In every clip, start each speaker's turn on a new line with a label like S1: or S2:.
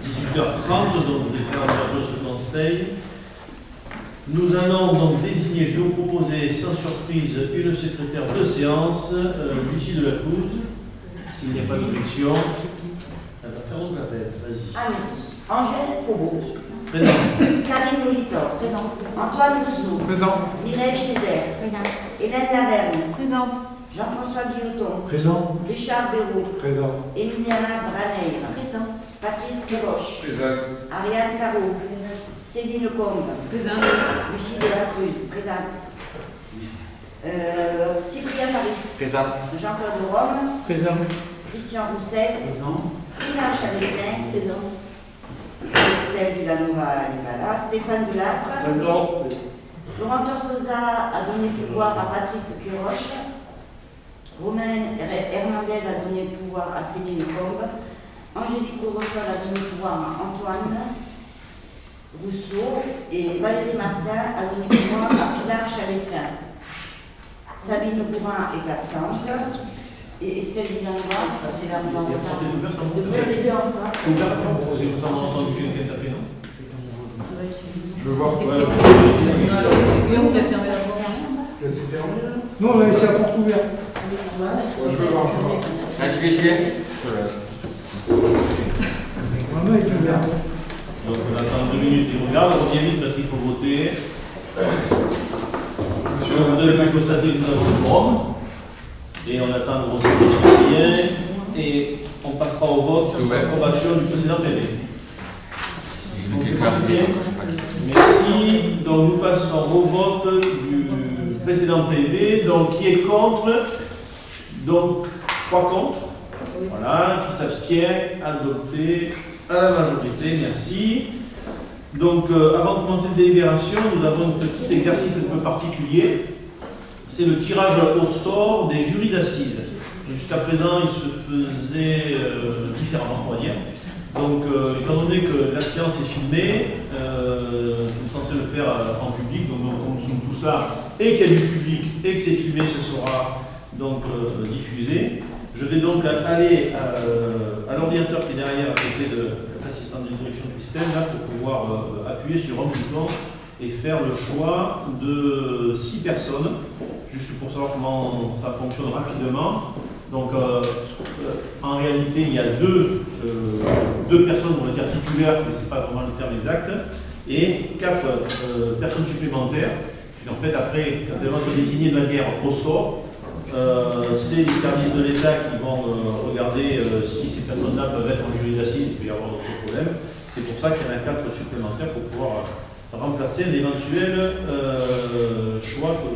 S1: 18h30, donc je vais faire l'ouverture de ce conseil. Nous allons donc désigner, je vais vous proposer sans surprise une secrétaire de séance, Lucie de la Cluse, s'il n'y a pas d'objection. Faire donc l'appel, vas-y.
S2: Allez-y. Angèle Provost.
S1: Présent.
S2: Karine Molitor. Présente. Antoine Rousseau.
S3: Présent.
S2: Mireille Schneider.
S4: Présent.
S2: Hélène Laverne.
S4: Présente.
S2: Jean-François Guilloton.
S3: Présent.
S2: Richard Béraud.
S3: Présent.
S2: Emiliana Braneil.
S4: Présent.
S2: Patrice Kéroche.
S3: Présent.
S2: Ariane Caro. Céline Combe.
S4: Présent.
S2: Lucie de la Cruz. Présente. Cyprien Paris.
S3: Présent.
S2: Jean-Claude Rome.
S3: Présent.
S2: Christian Rousset.
S3: Présent.
S2: Frida Chalestin.
S4: Présent.
S2: Estelle Villanova Libala. Stéphane Delattre.
S3: Présent.
S2: Laurent Tortosa a donné pouvoir à Patrice Kéroche. Romain Hernandez a donné pouvoir à Céline Combe. Angélique Corosol a donné pouvoir à Antoine Rousseau. Et Valérie Martin a donné pouvoir à Pilar Chalestin. Sabine Bourrin est absente. Et Estelle Villanova, c'est la dans le retard.
S3: Je veux voir. Laissez fermer. Non, on a laissé la porte ouverte. Je veux voir.
S5: Je vais.
S3: Maman est ouverte.
S1: Donc on attend 2 minutes et regarde, on revient vite parce qu'il faut voter. Vous devez bien constater que nous avons le quorum. Et on attend de voter le citoyen. Et on passera au vote sur l'approbation du précédent PV. Donc c'est bien. Merci. Donc nous passons au vote du précédent PV. Donc qui est contre? Donc 3 contre. Voilà, qui s'abstient, adopté à la majorité, merci. Donc avant de commencer la délibération, nous avons un petit exercice un peu particulier. C'est le tirage au sort des jurys d'assises. Jusqu'à présent, il se faisait différemment, on va dire. Donc, étant donné que la séance est filmée, nous sommes censés le faire en public, donc nous sommes tous là, et qu'il y a du public, et que c'est filmé, ce sera donc diffusé. Je vais donc aller à l'ordinateur qui est derrière, à côté de l'assistant de direction du système, là, pour pouvoir appuyer sur un bouton et faire le choix de 6 personnes, juste pour savoir comment ça fonctionne rapidement. Donc, en réalité, il y a deux personnes, on va dire titulaires, mais ce n'est pas vraiment le terme exact, et 4 personnes supplémentaires. Puis en fait, après, quand elles vont être désignées de manière au sort, c'est les services de l'État qui vont regarder si ces personnes-là peuvent être en jury d'assises, il peut y avoir d'autres problèmes. C'est pour ça qu'il y en a 4 supplémentaires pour pouvoir remplacer l'éventuel choix que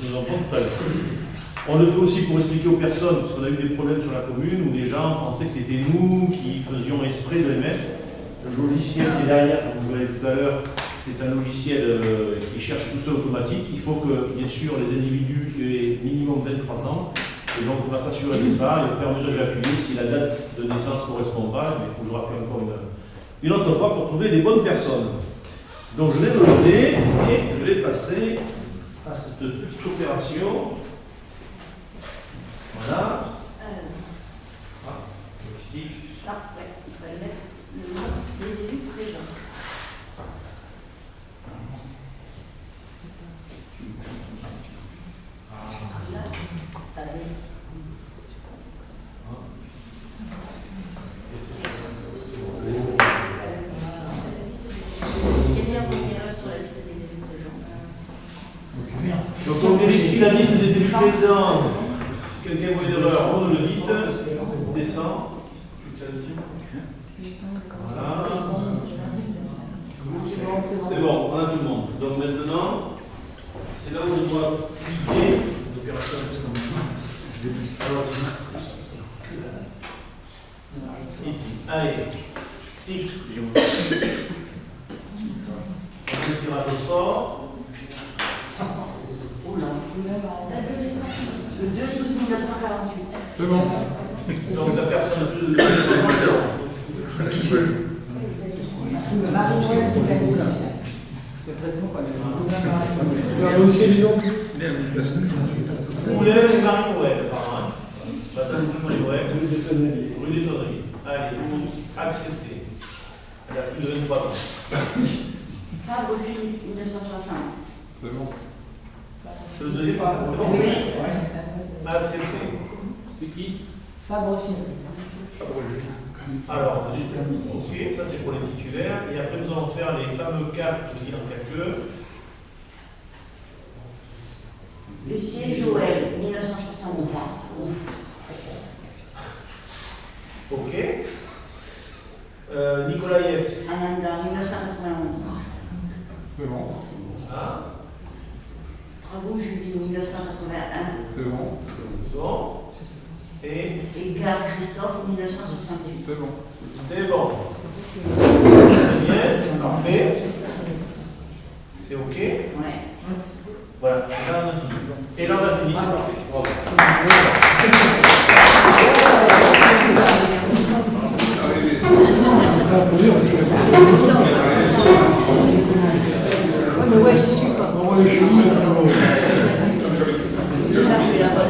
S1: nous avons tout à l'heure. On le fait aussi pour expliquer aux personnes, parce qu'on a eu des problèmes sur la commune où les gens pensaient que c'était nous qui faisions exprès de les mettre. Le logiciel qui est derrière, comme vous l'avez tout à l'heure, c'est un logiciel qui cherche tout ça automatique. Il faut que, bien sûr, les individus aient minimum 23 ans. Et donc, on va s'assurer de ça. Et au fur et à mesure que j'appuie, si la date de naissance ne correspond pas, il faut que je rappelle encore une autre fois pour trouver les bonnes personnes. Donc, je vais me lever et je vais passer à cette petite opération. Voilà.
S4: Il fallait mettre le nom des élus présents.
S1: Donc on vérifie la liste des élus présents. Quelqu'un voit une erreur, on le dit, descend. Voilà. C'est bon, on a tout le monde. Donc maintenant, c'est là où on doit cliquer. L'opération ici. Allez, clique. On fait le tirage au sort.
S2: Le 2 12 1948.
S3: C'est bon.
S1: Donc la personne a plus de
S6: C'est précisément quoi.
S1: Vous voulez Marie-Noël, apparemment. Ça, c'est Marie-Noël. Rue des Tonneries. Allez, acceptez. plus de 23 ans.
S2: Fabre Philippe, 1960.
S3: C'est bon.
S1: C'est le deuxième pas, c'est bon?
S2: Oui.
S1: Accepté. C'est qui?
S6: Fabre Philippe.
S1: Alors, ok, ça c'est pour les titulaires. Et après, nous allons faire les fameux cartes de bilan calcul.
S2: Lucie Joël, 1963.
S1: Ok. Nikolaïev.
S2: Ananda, 1991.
S3: C'est bon.
S1: Ah,
S2: Travaux Julie, 1981.
S3: C'est bon.
S1: bon. Et
S2: Edgar Christophe, 1968.
S3: C'est bon.
S1: c'est bon. C'est bien, parfait. C'est ok.
S2: Ouais.
S1: Voilà, là on a fini. Et là on a fini, c'est parfait. Bravo.
S6: Mais ouais, j'y suis pas.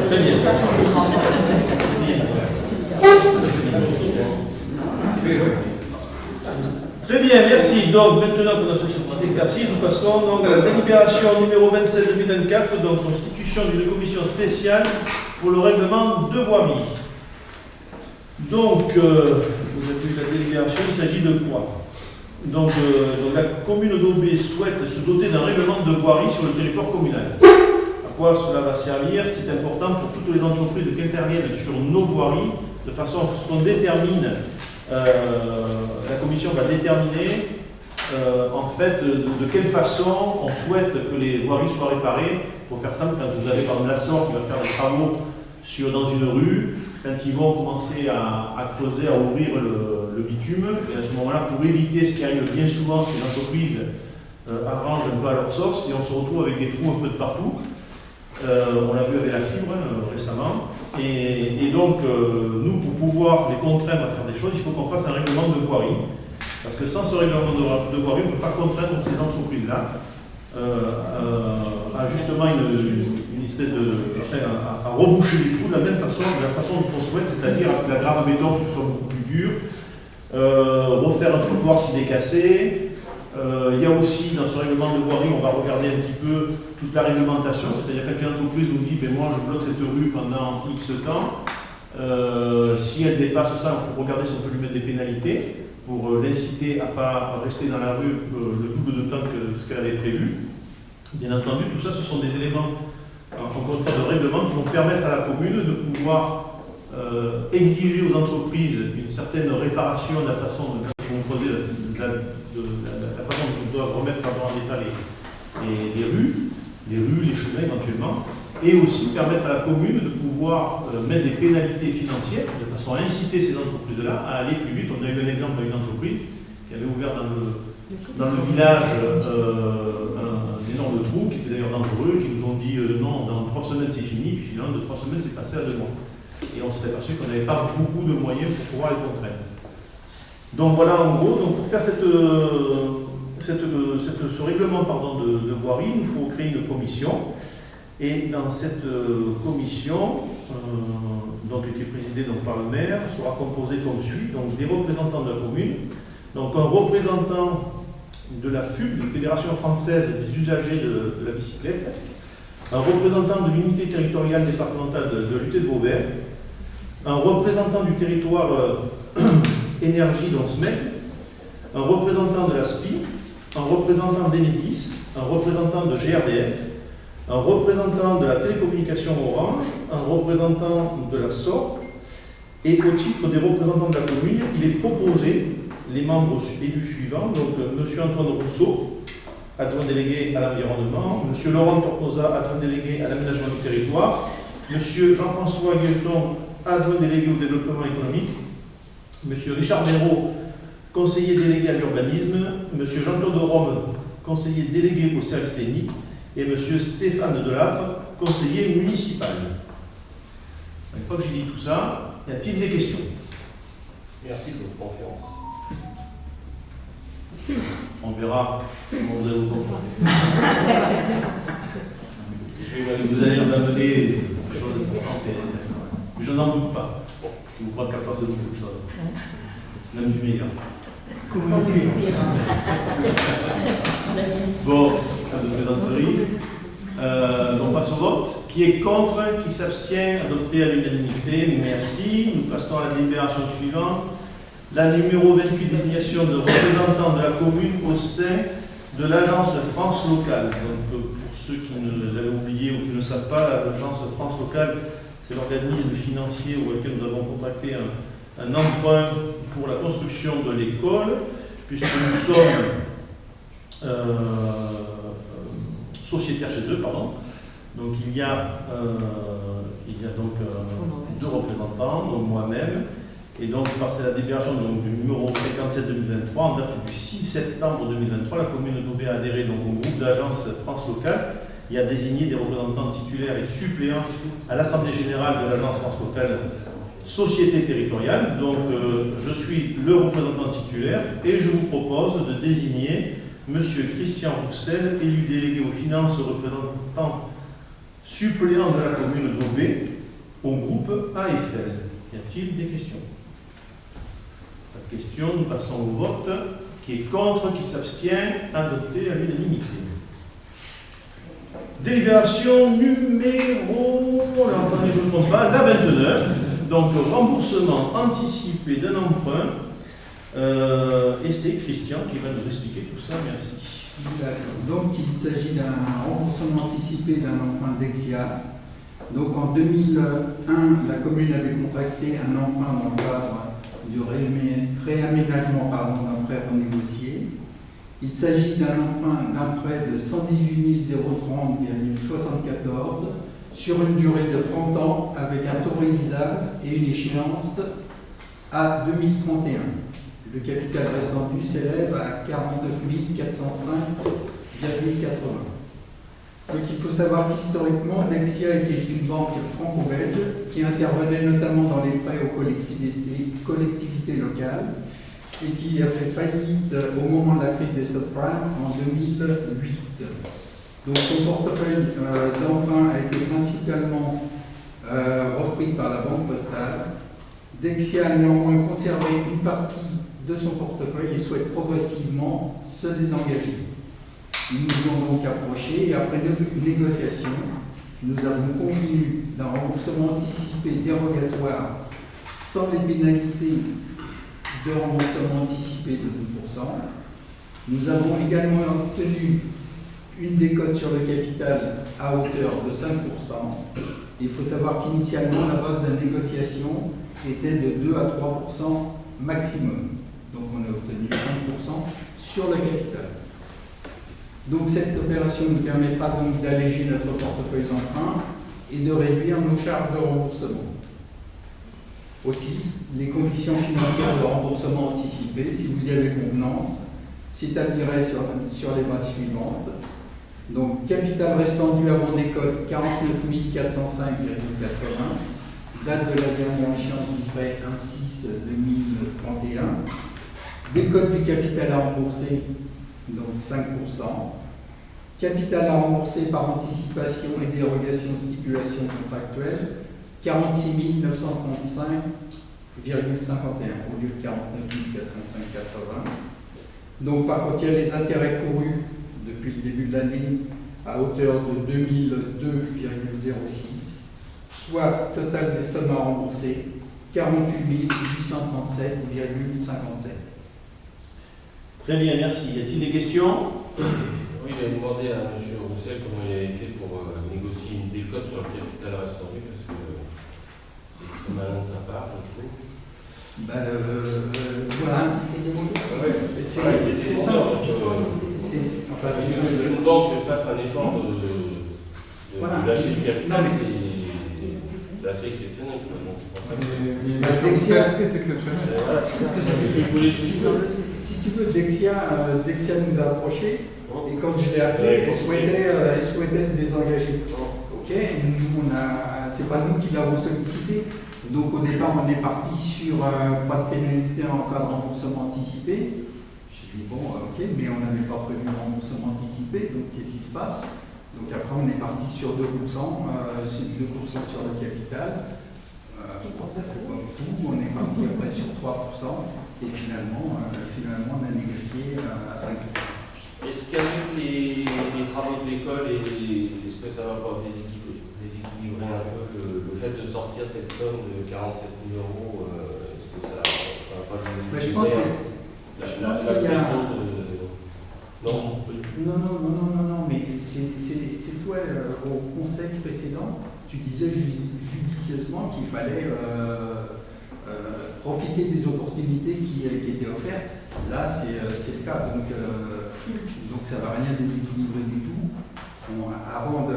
S1: Très bien. Très bien, merci. Donc maintenant qu'on a fait ce petit exercice, nous passons donc à la délibération numéro 27-2024, donc constitution d'une commission spéciale pour le règlement de voirie. Donc, vous avez vu la délibération, il s'agit de quoi? Donc la commune d'Aubé souhaite se doter d'un règlement de voirie sur le territoire communal. À quoi cela va servir? C'est important pour toutes les entreprises qui interviennent sur nos voiries, de façon à ce qu'on détermine, la commission va déterminer en fait de quelle façon on souhaite que les voiries soient réparées. Pour faire simple, quand vous avez par exemple la SOR qui va faire des travaux dans une rue, quand ils vont commencer à creuser, à ouvrir le bitume, et à ce moment-là, pour éviter ce qui arrive bien souvent, c'est que les entreprises arrangent un peu à leur sauce et on se retrouve avec des trous un peu de partout. On l'a vu avec la fibre récemment. Et donc, nous, pour pouvoir les contraindre à faire des choses, il faut qu'on fasse un règlement de voirie. Parce que sans ce règlement de voirie, on ne peut pas contraindre ces entreprises-là à justement une espèce de. à reboucher les trous de la même façon, de la façon dont on souhaite, c'est-à-dire avec la grave béton qui soit beaucoup plus dur, refaire un trottoir s'il est cassé. Il y a aussi dans ce règlement de voirie, on va regarder un petit peu toute la réglementation, c'est-à-dire quand une entreprise nous dit ben moi je bloque cette rue pendant X temps, si elle dépasse ça, il faut regarder si on peut lui mettre des pénalités pour l'inciter à ne pas rester dans la rue le double de temps que ce qu'elle avait prévu. Bien entendu, tout ça ce sont des éléments en contraire de règlement qui vont permettre à la commune de pouvoir exiger aux entreprises une certaine réparation de la façon dont la façon dont on doit remettre en état les rues, les chemins éventuellement, et aussi permettre à la commune de pouvoir mettre des pénalités financières de façon à inciter ces entreprises-là à aller plus vite. On a eu un exemple d'une entreprise qui avait ouvert dans le village un énorme trou qui était d'ailleurs dangereux, qui nous ont dit non, dans 3 semaines c'est fini, puis finalement de 3 semaines c'est passé à 2 mois. Et on s'est aperçu qu'on n'avait pas beaucoup de moyens pour pouvoir les contraindre. Donc voilà en gros, donc pour faire ce règlement de voirie, il nous faut créer une commission. Et dans cette commission, donc, qui est présidée donc, par le maire, sera composée comme suit, donc des représentants de la commune, donc un représentant de la FUB, Fédération française des usagers de la bicyclette, un représentant de l'unité territoriale départementale de l'UT de Vauvert, un représentant du territoire énergie, donc SMEC, un représentant de la SPI, un représentant d'Enedis, un représentant de GRDF, un représentant de la télécommunication Orange, un représentant de la SOR, et au titre des représentants de la commune, il est proposé les membres élus suivants, donc M. Antoine Rousseau, adjoint délégué à l'environnement, M. Laurent Tortosa, adjoint délégué à l'aménagement du territoire, M. Jean-François Guilleton, adjoint délégué au développement économique, M. Richard Méraud, conseiller délégué à l'urbanisme, M. Jean-Claude Rome, conseiller délégué au service technique, et M. Stéphane Delattre, conseiller municipal. Une fois que j'ai dit tout ça, y a-t-il des questions?
S5: Merci de votre conférence.
S1: On verra comment vous allez vous comporter. Si vous allez nous amener des choses importantes, mais je n'en doute pas. Je vous crois capable de beaucoup de choses, même du meilleur.
S3: Communiquer.
S1: Bon, pas de plaisanterie. On passe au vote. Qui est contre? Qui s'abstient? Adopté à l'unanimité. Merci. Nous passons à la délibération suivante. La numéro 28, désignation de représentants de la commune au sein de l'agence France Locale. Donc, pour ceux qui l'avaient oublié ou qui ne le savent pas, l'agence France Locale, c'est l'organisme financier auquel nous avons contracté un emprunt pour la construction de l'école, puisque nous sommes sociétaires chez eux, pardon. Donc il y a donc deux représentants, donc moi-même, et donc par la délibération du numéro 57-2023, en date du 6 septembre 2023, la commune de Daubé a adhéré donc, au groupe d'agence France Locale et a désigné des représentants titulaires et suppléants à l'Assemblée Générale de l'agence France Locale Société Territoriale. Donc je suis le représentant titulaire et je vous propose de désigner M. Christian Roussel, élu délégué aux finances, représentant suppléant de la commune d'Aubé au groupe AFL. Y a-t-il des questions? Pas de questions, nous passons au vote. Qui est contre, qui s'abstient? Adopté à l'unanimité. Délibération numéro, alors, attendez, je ne me trompe pas, la 29, donc remboursement anticipé d'un emprunt. Et c'est Christian qui va nous expliquer tout ça, merci.
S7: Donc il s'agit d'un remboursement anticipé d'un emprunt Dexia. Donc en 2001, la commune avait contracté un emprunt dans le cadre du réaménagement d'un prêt renégocié. Il s'agit d'un prêt de 118 030,74 sur une durée de 30 ans avec un taux révisable et une échéance à 2031. Le capital restant dû s'élève à 49 405,80. Donc il faut savoir qu'historiquement, Dexia était une banque franco-belge qui intervenait notamment dans les prêts aux collectivités locales et qui a fait faillite au moment de la crise des subprimes en 2008. Donc son portefeuille d'emprunt a été principalement repris par la Banque Postale. Dexia a néanmoins conservé une partie de son portefeuille et souhaite progressivement se désengager. Ils nous ont donc approchés et après négociation, nous avons convenu d'un remboursement anticipé dérogatoire sans les pénalités de remboursement anticipé de 2%. Nous avons également obtenu une décote sur le capital à hauteur de 5%. Il faut savoir qu'initialement, la base de négociation était de 2 à 3% maximum. Donc on a obtenu 5% sur le capital. Donc cette opération nous permettra donc d'alléger notre portefeuille d'emprunt et de réduire nos charges de remboursement. Aussi, les conditions financières de remboursement anticipé, si vous y avez convenance, s'établiraient sur les bases suivantes. Donc capital restant dû avant décote 49 405,80, date de la dernière échéance du prêt 1/6/2031. Décote du capital à rembourser, donc 5%. Capital à rembourser par anticipation et dérogation stipulation contractuelle, 46 935,51 au lieu de 49 405,80. Donc par contre, il y a les intérêts courus depuis le début de l'année à hauteur de 2002,06, soit total des sommes à rembourser, 48 837,57.
S1: Très bien, merci. Y a-t-il des questions?
S5: Oui, il a demandé à M. Roussel comment il avait fait pour négocier une décote sur le capital restant dû, parce que c'est très malin de sa part, je trouve.
S7: Voilà. C'est ça.
S5: Enfin, une banque fasse un effort de lâcher le capital, c'est assez exceptionnel.
S7: Si tu veux, Dexia nous a approchés et quand je l'ai appelé, elle souhaitait se désengager. Ok, nous, c'est pas nous qui l'avons sollicité. Donc au départ, on est parti sur pas de pénalité en cas de remboursement anticipé. J'ai dit bon, ok, mais on n'avait pas prévu le remboursement anticipé, donc qu'est-ce qui se passe? Donc après, on est parti sur 2%, c'est 2% sur le capital. On est parti après sur 3%, et finalement, on a
S5: travaux de l'école et est-ce que ça va pas déséquilibrer un peu le fait de sortir cette somme de 47 000 euros, est-ce que ça va pas déséquilibrer?
S7: Je pense qu'il y a... Non, mais c'est toi, au conseil précédent, tu disais judicieusement qu'il fallait profiter des opportunités qui étaient offertes. Là, c'est le cas, donc ça ne va rien déséquilibrer du tout. Avant de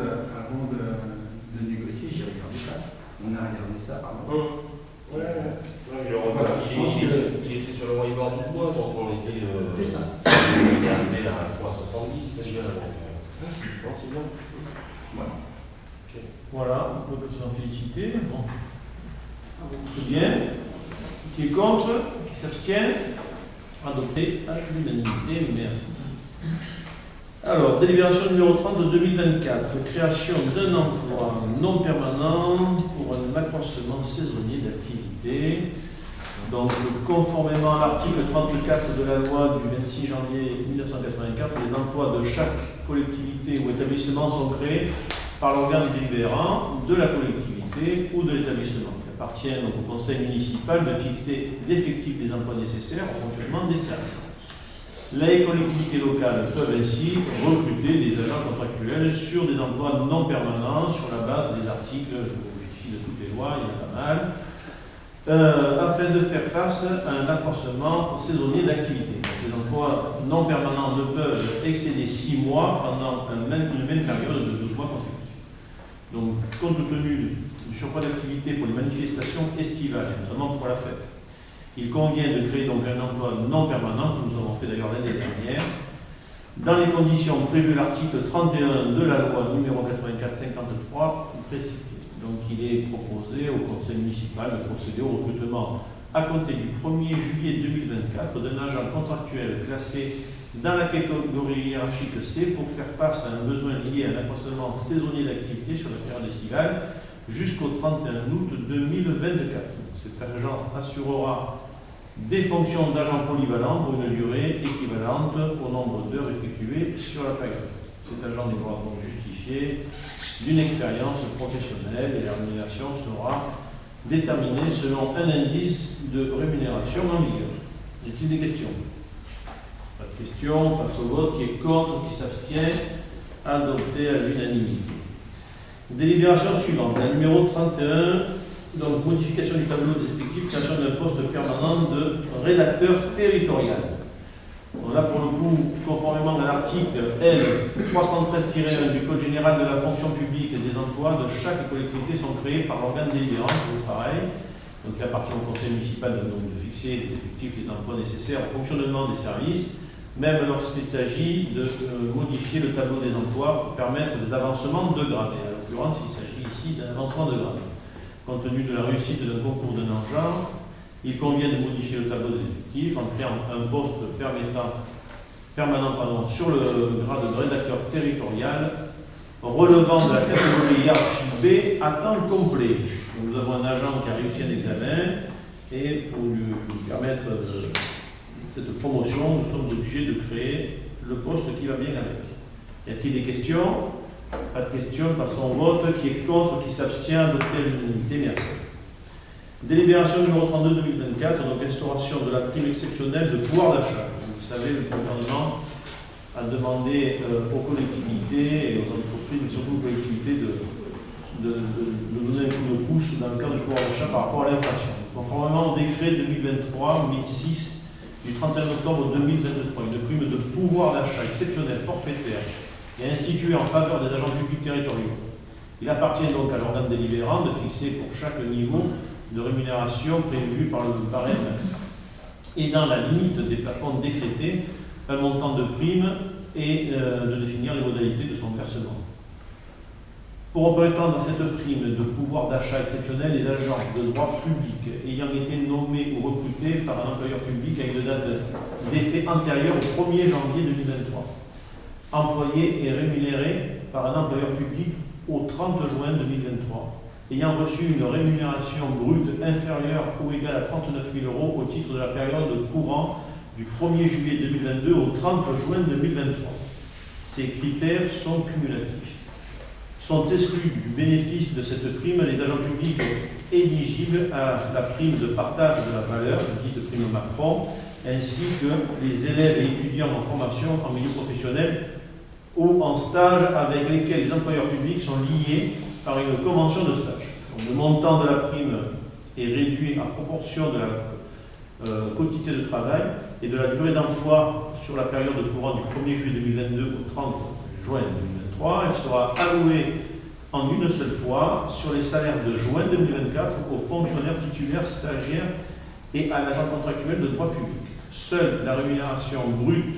S7: négocier, j'ai regardé ça. On a regardé ça, pardon.
S5: Il était sur le Waiver 12 mois, donc on était.
S7: C'est ça.
S5: Il est arrivé à 3,70 déjà. Non, c'est bien.
S7: Voilà.
S5: Okay.
S1: Voilà, on peut s'en féliciter. Bon. Très bien. Qui est contre? Qui s'abstient? Adopté à l'unanimité. Merci. Alors, délibération numéro 30 de 2024, création d'un emploi non permanent pour un accroissement saisonnier d'activité. Donc, conformément à l'article 34 de la loi du 26 janvier 1984, les emplois de chaque collectivité ou établissement sont créés par l'organe délibérant de la collectivité ou de l'établissement. Il appartient donc au conseil municipal de fixer l'effectif des emplois nécessaires au fonctionnement des services. Les collectivités locales peuvent ainsi recruter des agents contractuels sur des emplois non permanents sur la base des articles, je vérifie de toutes les lois, il y en a pas mal, afin de faire face à un accroissement saisonnier d'activité. Ces emplois non permanents ne peuvent excéder 6 mois pendant une même période de 12 mois consécutifs. Donc, compte tenu du surcroît d'activité pour les manifestations estivales, et notamment pour la fête, il convient de créer donc un emploi non permanent, que nous avons fait d'ailleurs l'année dernière, dans les conditions prévues l'article 31 de la loi numéro 84-53 précitée. Donc il est proposé au conseil municipal de procéder au recrutement à compter du 1er juillet 2024 d'un agent contractuel classé dans la catégorie hiérarchique C pour faire face à un besoin lié à un accroissement saisonnier d'activité sur la période estivale jusqu'au 31 août 2024. Cet agent assurera des fonctions d'agent polyvalent pour une durée équivalente au nombre d'heures effectuées sur la période. Cet agent devra donc justifier d'une expérience professionnelle et la rémunération sera déterminée selon un indice de rémunération en vigueur. Y a-t-il des questions? Pas de questions, on passe au vote. Qui est contre, qui s'abstient? Adopté à l'unanimité. Délibération suivante, la numéro 31. Donc, modification du tableau des effectifs, création d'un poste permanent de rédacteur territorial. Donc là, pour le coup, conformément à l'article L 313-1 du Code général de la fonction publique et des emplois de chaque collectivité sont créés par l'organe délibérant, toujours pareil. Donc, il appartient au conseil municipal de fixer les effectifs, les emplois nécessaires au fonctionnement des services, même lorsqu'il s'agit de modifier le tableau des emplois pour permettre des avancements de grade. Et en l'occurrence, il s'agit ici d'un avancement de grade. Compte tenu de la réussite d'un concours d'un genre, il convient de modifier le tableau des effectifs en créant un poste permanent sur le grade de rédacteur territorial relevant de la catégorie hiérarchique B à temps complet. Donc, nous avons un agent qui a réussi un examen et pour lui permettre cette promotion, nous sommes obligés de créer le poste qui va bien avec. Y a-t-il des questions? Pas de questions, passons au vote. Qui est contre, qui s'abstient, adopté à l'unanimité, merci. Délibération numéro 32-2024, donc instauration de la prime exceptionnelle de pouvoir d'achat. Vous savez, le gouvernement a demandé aux collectivités et aux entreprises, mais surtout aux collectivités, de donner un coup de pouce dans le cadre du pouvoir d'achat par rapport à l'inflation. Conformément au décret 2023-1006 du 31 octobre 2023, une prime de pouvoir d'achat exceptionnelle forfaitaire est instituée en faveur des agents publics territoriaux. Il appartient donc à l'organe délibérant de fixer pour chaque niveau de rémunération prévu par le barème et dans la limite des plafonds décrétés un montant de prime et de définir les modalités de son versement. Pour prétendre à cette prime de pouvoir d'achat exceptionnel, les agents de droit public ayant été nommés ou recrutés par un employeur public à une date d'effet antérieure au 1er janvier 2023, employés et rémunérés par un employeur public au 30 juin 2023, ayant reçu une rémunération brute inférieure ou égale à 39 000 € au titre de la période courant du 1er juillet 2022 au 30 juin 2023. ces critères sont cumulatifs. Sont exclus du bénéfice de cette prime les agents publics éligibles à la prime de partage de la valeur, dite prime Macron, ainsi que les élèves et étudiants en formation en milieu professionnel ou en stage avec lesquels les employeurs publics sont liés par une convention de stage. Donc, le montant de la prime est réduit à proportion de la quantité de travail et de la durée d'emploi sur la période courant du 1er juillet 2022 au 30 juin 2023. Elle sera allouée en une seule fois sur les salaires de juin 2024 aux fonctionnaires titulaires, stagiaires et à l'agent contractuel de droit public. Seule la rémunération brute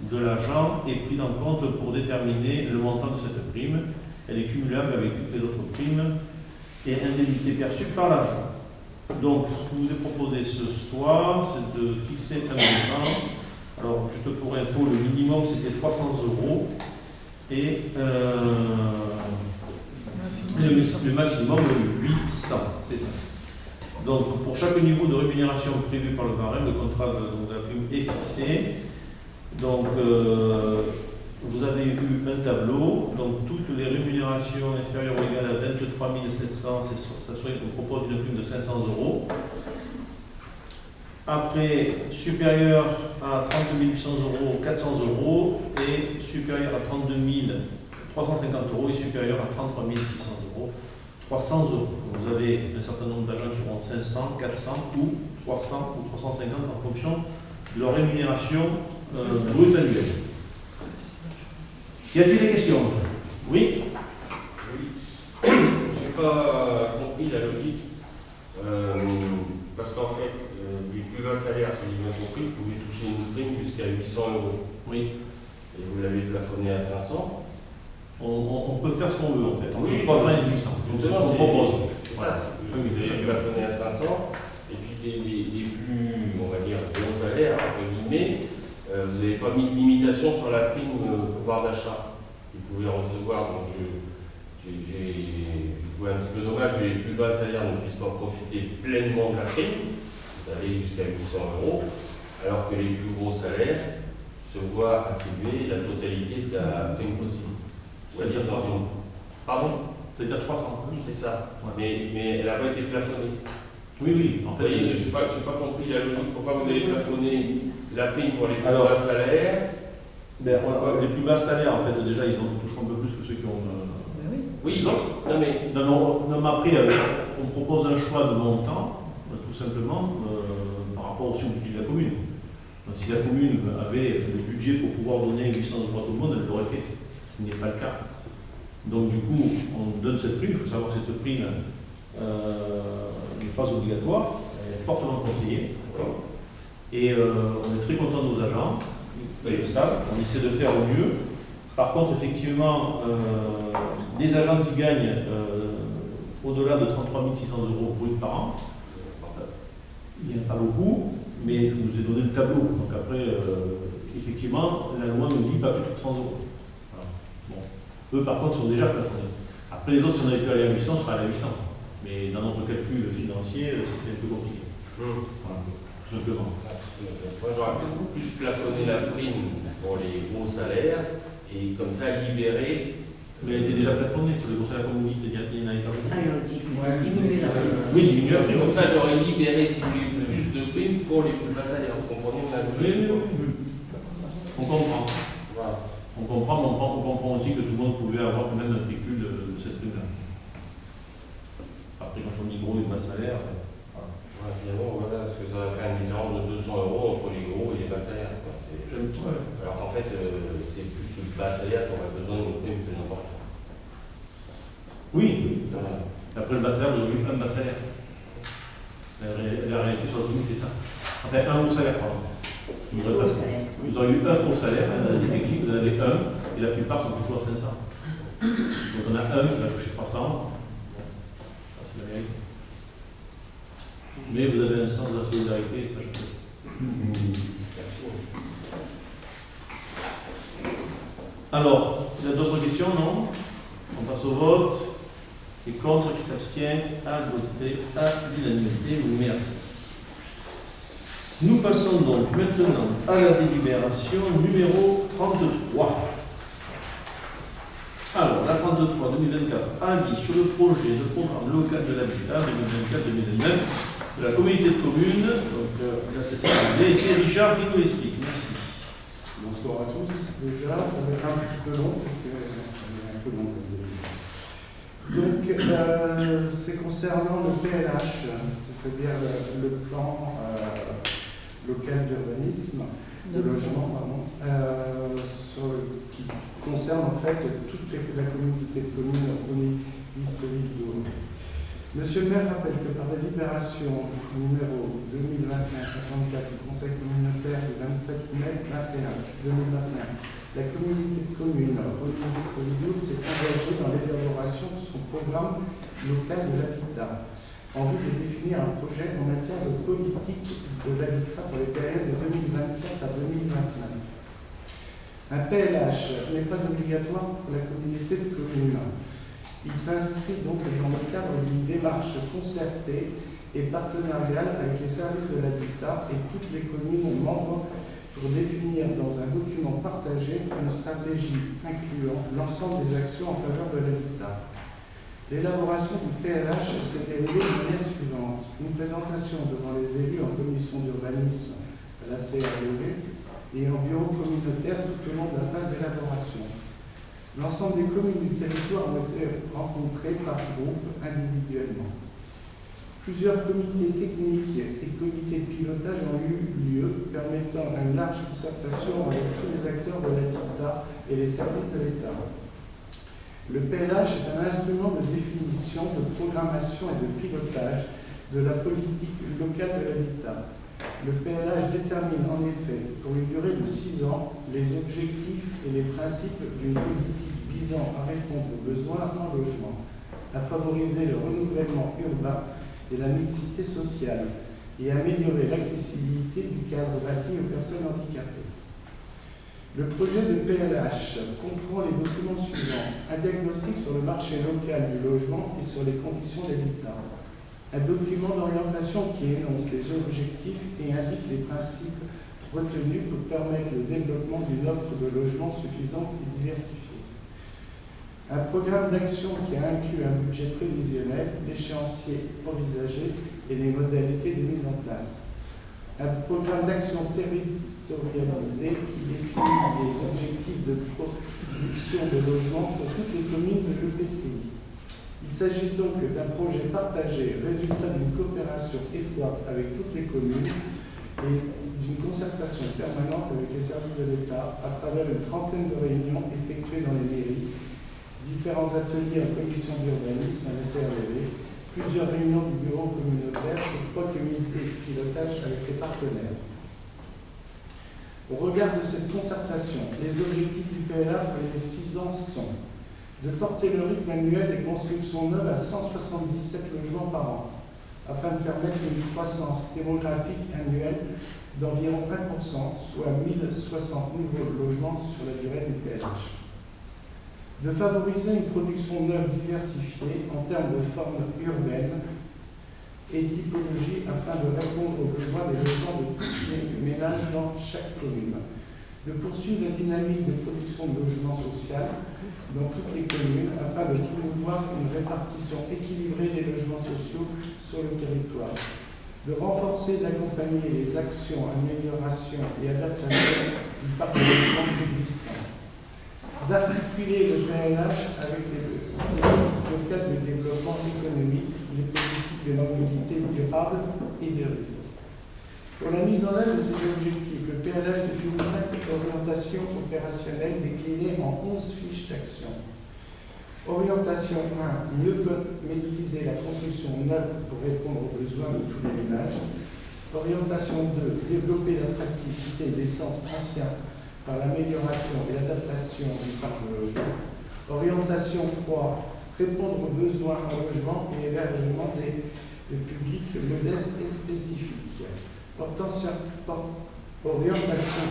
S1: de l'agent est prise en compte pour déterminer le montant de cette prime. Elle est cumulable avec toutes les autres primes et indemnités perçues par l'agent. Donc, ce que vous est proposé ce soir, c'est de fixer un montant. Alors, juste pour info, le minimum c'était 300 € et le maximum 800. C'est ça. Donc, pour chaque niveau de rémunération prévu par le barème, le contrat de la prime est fixé. Donc, vous avez eu un tableau, donc toutes les rémunérations inférieures ou égales à 23 700, ça serait qu'on propose une prime de 500 €. Après, supérieur à 30 800 €, 400 € et supérieur à 32 350 € et supérieur à 33 600 €, 300 €. Vous avez un certain nombre d'agents qui auront 500, 400 ou 300 ou 350 en fonction de leur rémunération brute annuelle. Y a-t-il des questions? Oui.
S5: Je n'ai pas compris la logique. Parce qu'en fait, du plus bas salaire, si j'ai bien compris, vous pouvez toucher une prime jusqu'à 800 €.
S1: Oui.
S5: Et vous l'avez plafonné à 500.
S1: On peut faire ce qu'on veut en fait.
S5: Oui.
S1: 300 et 800. Donc c'est ce qu'on propose.
S5: Voilà. Vous avez plafonné à 500. Et puis les plus, on va dire, bons salaires, entre guillemets, vous n'avez pas mis de limitation sur la prime pouvoir d'achat. Vous pouvez recevoir, donc j'ai trouvé un petit peu dommage que les plus bas salaires ne puissent pas profiter pleinement de la prime, vous allez jusqu'à 800 €, alors que les plus gros salaires se voient attribuer la totalité de la prime possible.
S1: C'est-à-dire 300.
S5: Pardon?
S1: C'est-à-dire 300.
S5: Oui, c'est ça.
S1: Ouais.
S5: Mais elle n'a pas été plafonnée.
S1: Oui, oui. En
S5: Vous
S1: fait,
S5: voyez, je n'ai pas compris la logique. Pourquoi vous avez plafonné la prime pour les plus
S1: Alors,
S5: bas salaires?
S1: les plus bas salaires, en fait, déjà, ils touchent un peu plus que ceux qui ont.
S5: Oui, non, mais
S1: Non, mais après, on propose un choix de montant, tout simplement, par rapport aussi au budget de la commune. Donc, si la commune avait le budget pour pouvoir donner 800 € à tout le monde, elle l'aurait fait. Ce n'est pas le cas. Donc, du coup, on donne cette prime. Il faut savoir que cette prime n'est pas obligatoire, elle est fortement conseillée. Et on est très content de nos agents, ils le savent, on essaie de faire au mieux. Par contre, effectivement, les agents qui gagnent au-delà de 33 600 € brut par an, il n'y en a pas beaucoup, mais je vous ai donné le tableau. Donc après, effectivement, la loi ne dit pas plus de 300 €. Voilà. Bon. Eux, par contre, sont déjà plafonnés. Après, les autres, si on avait pu aller à 800, on serait allé à 800. Mais dans notre calcul financier, c'était un peu compliqué. Voilà. Tout simplement.
S5: moi j'aurais beaucoup plus plafonné la prime pour les gros salaires et comme ça libérer.
S1: Mais elle était déjà plafonnée sur les gros salaires, comme vous dites, il y en a pas beaucoup.
S2: Diminuer la prime.
S1: Oui, diminuer la prime.
S5: Comme ça j'aurais libéré, si vous voulez, plus de primes pour les plus bas salaires. Vous comprenez mon avis?
S1: Oui. On comprend.
S5: Voilà.
S1: On comprend aussi que tout le monde pouvait avoir quand même un pécule de cette prime-là. Après, quand on dit gros et bas salaire,
S5: Ouais, finalement, voilà, parce que ça va faire une différence de 200 € entre les gros et les bas salaires. Alors qu'en fait, c'est plus le bas salaire qu'on a besoin d'une prime plus importante.
S1: oui.
S5: Voilà.
S1: Après le bas salaire, vous avez eu plein de bas salaires. La réalité sur la commune, c'est ça. Enfin, un haut salaire, pardon. Vous aurez eu un faux salaire, effectivement, vous en avez un, et la plupart sont plutôt à 500. Donc on a un qui va toucher 300. C'est la réalité. Mais vous avez un sens de la solidarité, et ça je peux. Alors, il y a d'autres questions, non? On passe au vote. Qui est contre, qui s'abstient, adopté à l'unanimité. Merci. Nous passons donc maintenant à la délibération numéro 33. Alors, la 32.3/2024, avis sur le projet de programme local de l'habitat 2024-2029 de la communauté de communes. Donc, là, c'est ça. Et c'est Richard qui nous explique. Merci.
S3: Bonsoir à tous. Déjà, ça va être un petit peu long parce que c'est un peu long. Donc, c'est concernant le PLH, c'est-à-dire le plan local d'urbanisme, de logement, pardon, qui concerne en fait toute la communauté de communes au historique d'Aude. Monsieur le maire rappelle que par délibération numéro 2021-54 du Conseil communautaire du 27 mai 2021, la communauté de communes Aude s'est engagée dans l'élaboration de son programme local de l'habitat en vue de définir un projet en matière de politique de l'habitat pour les périodes de 2024 à 2029. Un PLH n'est pas obligatoire pour la communauté de communes. Il s'inscrit donc dans le cadre d'une démarche concertée et partenariale avec les services de l'habitat et toutes les communes membres pour définir dans un document partagé une stratégie incluant l'ensemble des actions en faveur de l'habitat. L'élaboration du PLH s'est déroulée de manière suivante. Une présentation devant les élus en commission d'urbanisme à la CRDV et en bureau communautaire tout au long de la phase d'élaboration. L'ensemble des communes du territoire ont été rencontrées par groupe individuellement. Plusieurs comités techniques et comités de pilotage ont eu lieu, permettant une large concertation avec tous les acteurs de l'habitat et les services de l'État. Le PLH est un instrument de définition, de programmation et de pilotage de la politique locale de l'habitat. Le PLH détermine en effet, pour une durée de 6 ans, les objectifs et les principes d'une politique visant à répondre aux besoins en logement, à favoriser le renouvellement urbain et la mixité sociale, et améliorer l'accessibilité du cadre bâti aux personnes handicapées. Le projet de PLH comprend les documents suivants: un diagnostic sur le marché local du logement et sur les conditions d'habitat, un document d'orientation qui énonce les objectifs et indique les principes retenus pour permettre le développement d'une offre de logement suffisante et diversifiée, un programme d'action qui inclut un budget prévisionnel, l'échéancier envisagé et les modalités de mise en place, un programme d'action territorialisé qui définit les objectifs de production de logements pour toutes les communes de l'EPCI. Il s'agit donc d'un projet partagé, résultat d'une coopération étroite avec toutes les communes et d'une concertation permanente avec les services de l'État à travers une trentaine de réunions effectuées dans les mairies, différents ateliers en commission d'urbanisme à la CRDV, plusieurs réunions du bureau communautaire et 3 comités de pilotage avec les partenaires. Au regard de cette concertation, les objectifs du PLH pour les 6 ans sont de porter le rythme annuel des constructions neuves à 177 logements par an, afin de permettre une croissance démographique annuelle d'environ 1%, soit 1060 nouveaux logements sur la durée du PLH. De favoriser une production neuve diversifiée en termes de forme urbaine et typologie afin de répondre aux besoins des logements de tous les ménages dans chaque commune. De poursuivre la dynamique de production de logements sociaux dans toutes les communes afin de promouvoir une répartition équilibrée des logements sociaux sur le territoire. De renforcer et d'accompagner les actions, amélioration et adaptation du parc de logements existant. D'articuler le PLH avec les politiques locales de développement économique, les politiques de mobilité durable et de risque. Pour la mise en œuvre de ces objectifs, le PLH définit 5 orientations opérationnelles déclinées en 11 fiches d'action. Orientation 1, mieux maîtriser la construction neuve pour répondre aux besoins de tous les ménages. Orientation 2, développer l'attractivité des centres anciens par l'amélioration et l'adaptation du parc de logement. Orientation 3, répondre aux besoins en logement et hébergement des publics modestes et spécifiques. Orientation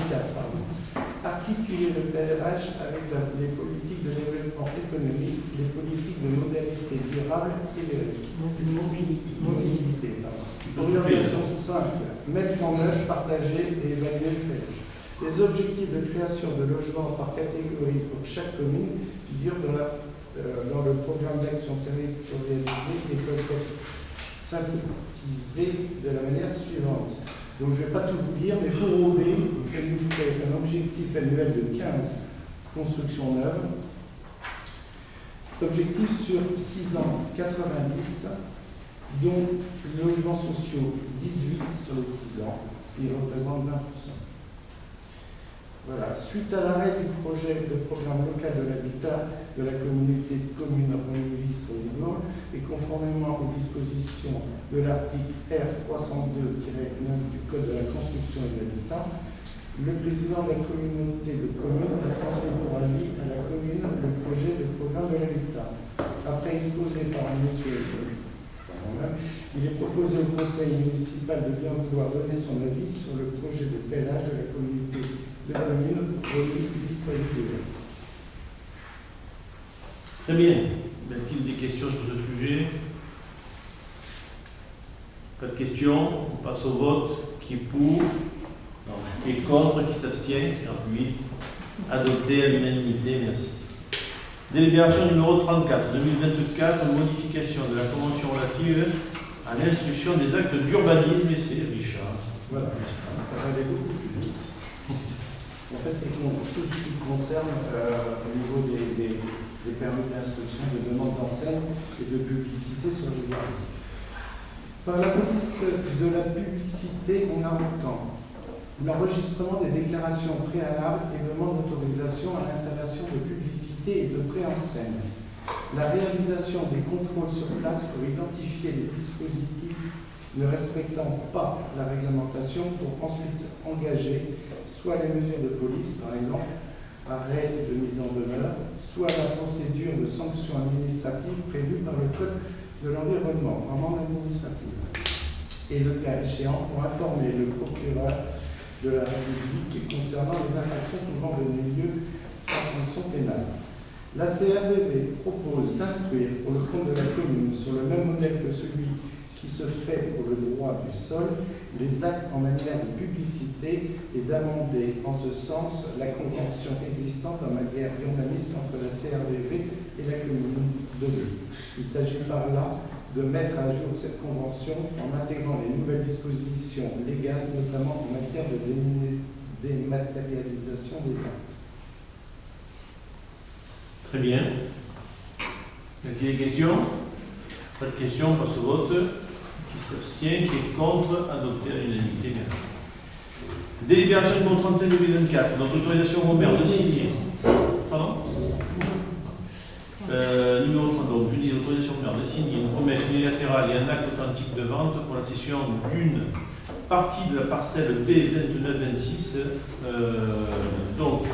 S3: 4, articuler le PLH avec les politiques de développement économique, les politiques de modalité durable et des risques. Mobilité. Orientation 5, mettre en œuvre, partager et évaluer le PLH. Les objectifs de création de logements par catégorie pour chaque commune figurent dans le programme d'action territorialisé et peuvent être synthétisés de la manière suivante. Donc je ne vais pas tout vous dire, mais pour OB, ça nous ferait un objectif annuel de 15 constructions neuves. Objectif sur 6 ans, 90, dont logements sociaux, 18 sur les 6 ans, ce qui représente 20%. Voilà. Suite à l'arrêt du projet de programme local de l'habitat de la communauté de communes René-Listre-Libourne et conformément aux dispositions de l'article R302-9 du Code de la construction et de l'habitat, le président de la communauté de communes a transmis pour avis à la commune le projet de programme de l'habitat. Après exposé par M. il est proposé au conseil municipal de bien vouloir donner son avis sur le projet de PLH de la communauté de communes René-Listre-Libourne.
S1: Très bien. Y a-t-il des questions sur ce sujet? Pas de questions. On passe au vote. Qui est pour? Non. Qui est contre? Qui s'abstient? 48. Adopté à l'unanimité. Merci. Délibération numéro 34, 2024, modification de la convention relative à l'instruction des actes d'urbanisme. Et c'est Richard.
S3: Voilà. Ça va aller beaucoup plus vite. En fait, c'est tout ce qui concerne au niveau des permis d'instruction, de demande d'enseigne et de publicité sur le site. Par la police de la publicité, on a autant l'enregistrement des déclarations préalables et demande d'autorisation à l'installation de publicité et de préenseigne, la réalisation des contrôles sur place pour identifier les dispositifs ne respectant pas la réglementation pour ensuite engager soit les mesures de police, par exemple, arrêt de mise en demeure, soit la procédure de sanction administrative prévue par le Code de l'environnement, amende administrative. Et le cas échéant, pour informer le procureur de la République concernant les infractions pouvant donner lieu à sanction pénale. La CRDV propose d'instruire pour le compte de la commune, sur le même modèle que celui qui se fait pour le droit du sol, les actes en matière de publicité et d'amender en ce sens la convention existante en matière d'urbanisme entre la CRDV et la commune de Leu. Il s'agit par là de mettre à jour cette convention en intégrant les nouvelles dispositions légales, notamment en matière de dématérialisation des actes.
S1: Très bien. Y a-t-il des questions? Pas de questions, on passe au vote. Qui s'abstient, qui est contre, adopté à l'unanimité, merci. Délibération numéro 35-2024, notre autorisation au maire de signer. Pardon? Numéro 30, donc je dis autorisation au maire de signer une promesse unilatérale et un acte authentique de vente pour la cession d'une partie de la parcelle B2926. Donc,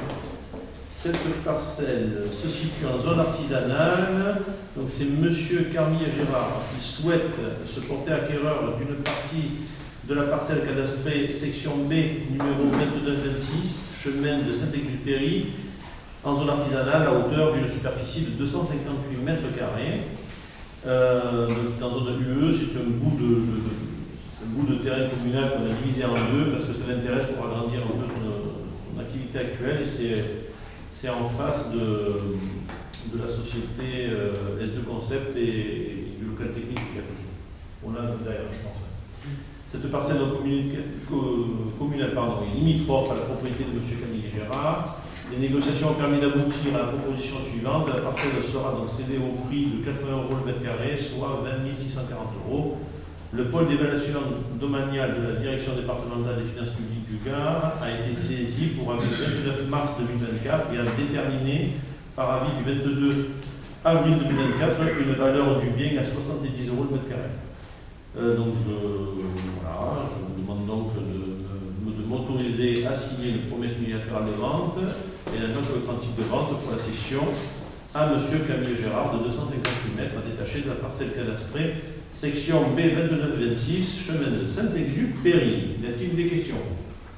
S1: cette parcelle se situe en zone artisanale. Donc c'est Monsieur Carmier Gérard qui souhaite se porter acquéreur d'une partie de la parcelle cadastrée section B numéro 2926, chemin de Saint-Exupéry, en zone artisanale à hauteur d'une superficie de 258 mètres carrés. Dans zone UE, c'est un bout de terrain communal qu'on a divisé en deux parce que ça l'intéresse pour agrandir un peu son activité actuelle. C'est en face de la société S2 Concept et du local technique qui est à côté. On a derrière, je pense. Cette parcelle communale est limitrophe à la propriété de M. Camille Gérard. Les négociations ont permis d'aboutir à la proposition suivante. La parcelle sera donc cédée au prix de 80 € le mètre carré, soit 20 640 €. Le pôle d'évaluation domaniale de la direction départementale des finances publiques du Gard a été saisi pour avis le 29 mars 2024 et a déterminé par avis du 22 avril 2024 une valeur du bien à 70 € le mètre carré. Donc je vous demande donc de m'autoriser à signer une promesse unilatérale de vente et un note authentique de vente pour la cession à M. Camille Gérard de 258 mètres détaché de la parcelle cadastrée section B2926, chemin de Saint-Exupéry. Y a-t-il des questions?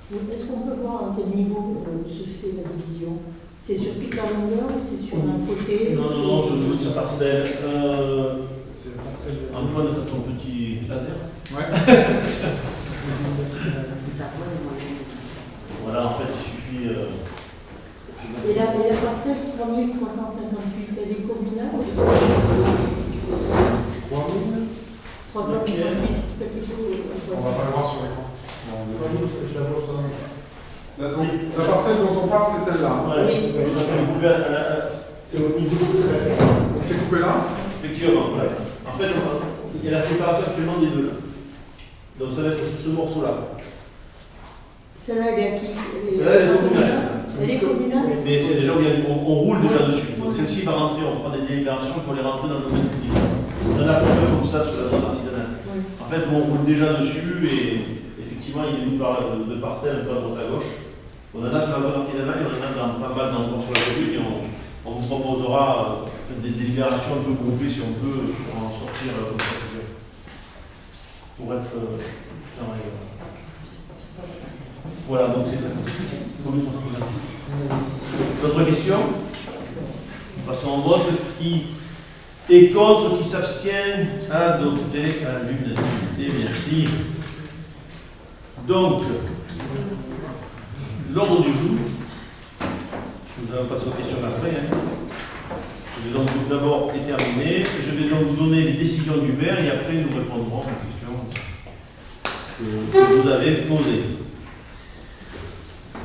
S6: Est-ce qu'on peut voir à quel niveau se fait la division? C'est sur toute la longueur ou c'est sur un côté?
S1: Non, sur le bout de sa parcelle.
S3: C'est la parcelle de...
S1: Antoine, t'as ton petit laser?
S7: Ouais.
S2: Ça,
S1: Voilà, en fait, il suffit
S6: la parcelle 3358, elle est communale ou
S3: 3000.
S6: 358, c'est plutôt.
S8: On va pas le voir sur l'écran.
S3: Je la vois pas.
S8: La parcelle dont on parle, c'est celle-là.
S1: Ouais.
S6: Oui.
S1: Ça peut couper c'est au niveau
S8: Donc c'est coupé là.
S1: effectivement. Ouais. En fait, il y a la séparation actuellement des deux. Donc ça va être sur ce morceau-là.
S6: Celle-là, elle est à qui?
S1: Celle-là, elle est communale.
S6: Elle est communale?
S1: Mais c'est déjà, on roule déjà dessus. Donc celle-ci va rentrer, on fera des délibérations pour les rentrer dans le domaine public. On a la prochaine comme ça sur la zone artisanale.
S6: Oui.
S1: En fait, on roule déjà dessus et effectivement, il est mis par de parcelles un peu à droite à gauche. On en a sur la zone artisanale et on en a dans, pas mal dans, sur la commune et on vous proposera des délibérations un peu groupées si on peut pour en sortir comme ça plusieurs. Pour être en règle. Voilà, donc c'est ça. D'autres questions? Passons en vote. Qui est contre, qui s'abstient? Adopté à l'unanimité. Merci. Donc, l'ordre du jour, nous allons passer aux questions après. Je vais donc d'abord déterminer, je vais donc vous donner les décisions du maire et après nous répondrons aux questions que vous avez posées.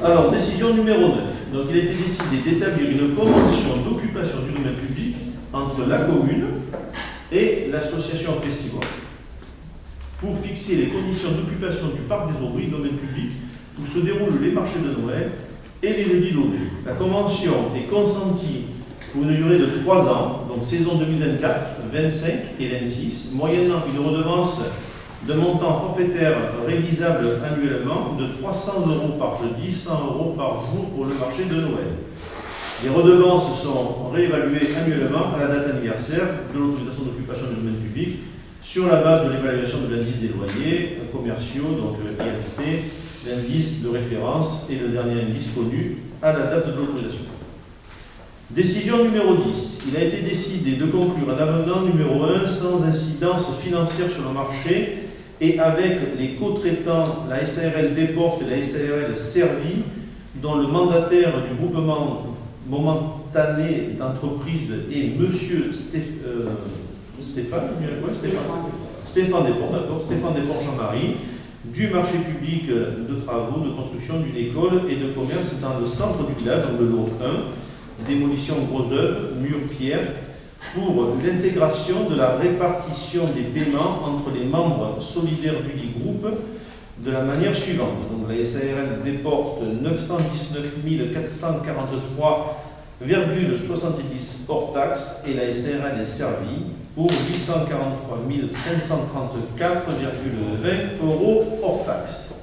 S1: Alors, décision numéro 9. Donc, il a été décidé d'établir une convention d'occupation du domaine public entre la commune et l'association Festival pour fixer les conditions d'occupation du parc des Aubries, domaine public, où se déroulent les marchés de Noël et les jeudis d'Aubry. La convention est consentie pour une durée de 3 ans, donc saison 2024, 25 et 26, moyennant une redevance de montant forfaitaire révisable annuellement de 300 € par jeudi, 100 € par jour pour le marché de Noël. Les redevances sont réévaluées annuellement à la date anniversaire de l'autorisation d'occupation du domaine public sur la base de l'évaluation de l'indice des loyers commerciaux, donc le ILC, l'indice de référence et le dernier indice connu à la date de l'autorisation. Décision numéro 10. Il a été décidé de conclure un avenant numéro 1 sans incidence financière sur le marché et avec les co-traitants, la SARL Desportes et la SARL Servi, dont le mandataire du groupement momentané d'entreprise est Monsieur Stéphane Desportes, d'accord, Stéphane Desportes Jean-Marie, du marché public de travaux de construction d'une école et de commerce dans le centre du village, dans le lot 1, démolition gros œuvres, murs, pierres, pour l'intégration de la répartition des paiements entre les membres solidaires du dit groupe de la manière suivante. Donc la SARL déporte 919 443,70 hors taxe et la SARL est servie pour 843 534,20 € hors taxe.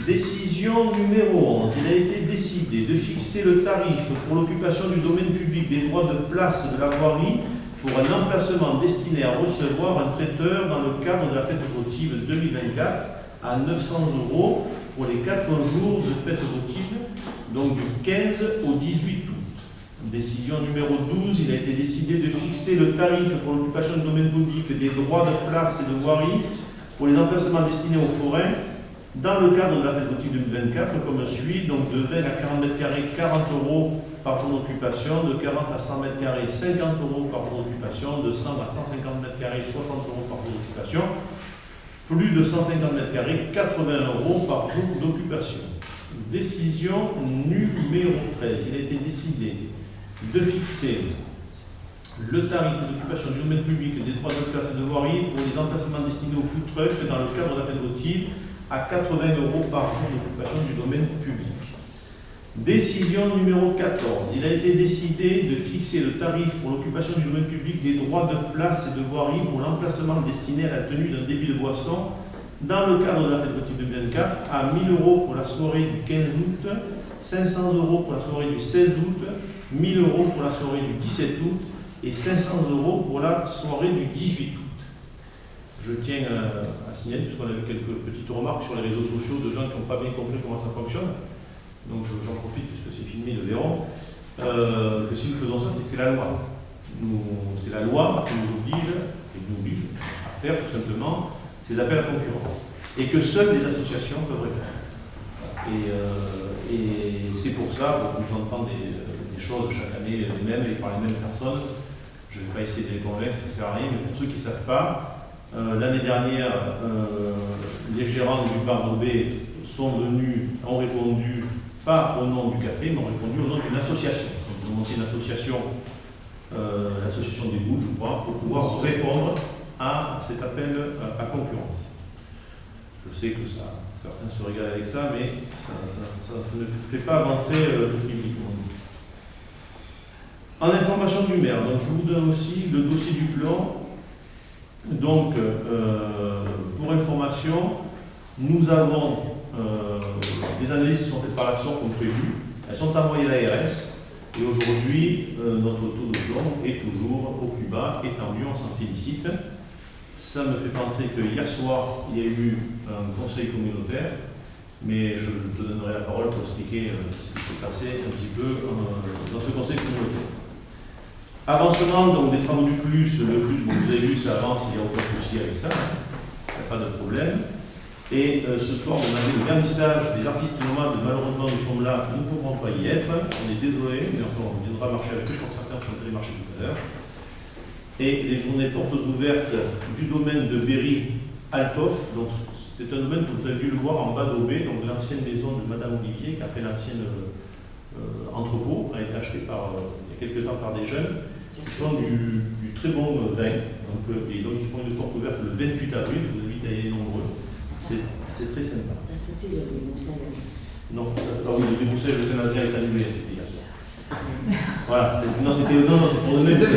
S1: Décision numéro 11. Il a été décidé de fixer le tarif pour l'occupation du domaine public des droits de place de la voirie pour un emplacement destiné à recevoir un traiteur dans le cadre de la fête votive 2024 à 900 € pour les 4 jours de fête votive, donc du 15 au 18 août. Décision numéro 12. Il a été décidé de fixer le tarif pour l'occupation du domaine public des droits de place et de voirie pour les emplacements destinés aux forains dans le cadre de la fête votive 2024, comme suit, donc de 20 à 40 mètres carrés, 40 € par jour d'occupation, de 40 à 100 mètres carrés, 50 € par jour d'occupation, de 100 à 150 mètres carrés, 60 € par jour d'occupation, plus de 150 mètres carrés, 80 € par jour d'occupation. Décision numéro 13. Il a été décidé de fixer le tarif d'occupation du domaine public des droits de place et de voirie pour les emplacements destinés aux food trucks dans le cadre de la fête votive à 80 € par jour d'occupation du domaine public. Décision numéro 14. Il a été décidé de fixer le tarif pour l'occupation du domaine public des droits de place et de voirie pour l'emplacement destiné à la tenue d'un débit de boisson dans le cadre de la fête votive 2024 à 1 000 € pour la soirée du 15 août, 500 € pour la soirée du 16 août, 1 000 € pour la soirée du 17 août et 500 € pour la soirée du 18 août. Je tiens à signaler, puisqu'on a eu quelques petites remarques sur les réseaux sociaux de gens qui n'ont pas bien compris comment ça fonctionne, donc j'en profite puisque c'est filmé, le verront, que si nous faisons ça, c'est que c'est la loi. C'est la loi qui nous oblige à faire tout simplement ces appels à concurrence, et que seules les associations peuvent faire. Et Et c'est pour ça, que j'entends des choses chaque année les mêmes et par les mêmes personnes. Je ne vais pas essayer de les convaincre, ça ne sert à rien, mais pour ceux qui ne savent pas, l'année dernière, les gérants du bar d'Aubé ont répondu, pas au nom du café, mais ont répondu au nom d'une association. Ils ont monté une association, l'association des boules, je crois, pour pouvoir répondre à cet appel à concurrence. Je sais que certains se régalent avec ça, mais ça ne fait pas avancer le public. En information du maire, donc je vous donne aussi le dossier du plan. Donc, pour information, nous avons des analyses qui sont faites par la SOR comme prévu. Elles sont envoyées à l'ARS. Et aujourd'hui, notre taux de plomb est toujours au plus bas, et tant mieux, on s'en félicite. Ça me fait penser que hier soir, il y a eu un conseil communautaire, mais je te donnerai la parole pour expliquer ce qui s'est passé un petit peu dans ce conseil communautaire. Avancement donc, des travaux du plus, le plus, bon, vous avez vu, ça avance, il n'y a aucun souci avec ça, il n'y a pas de problème. Et ce soir, on avait le vernissage des artistes nomades, malheureusement nous sommes là, nous ne pourrons pas y être, on est désolé, mais enfin, on viendra marcher avec eux, je crois que certains sont allés marcher tout à l'heure. Et les journées portes ouvertes du domaine de Berry-Altoff, donc c'est un domaine que vous avez dû le voir en bas d'Aubé, donc l'ancienne maison de Madame Olivier, qui a fait l'ancienne entrepôt, a été achetée il y a quelques temps par des jeunes, qui font du très bon vin, et donc ils font une porte ouverte le 28 avril, je vous invite à y aller nombreux. C'est très sympa.
S2: T'as sauté le déboussage?
S1: Non, oui, le déboussage de Saint-Nazaire est annulé, c'était hier soir. Voilà, non, c'est pour demain.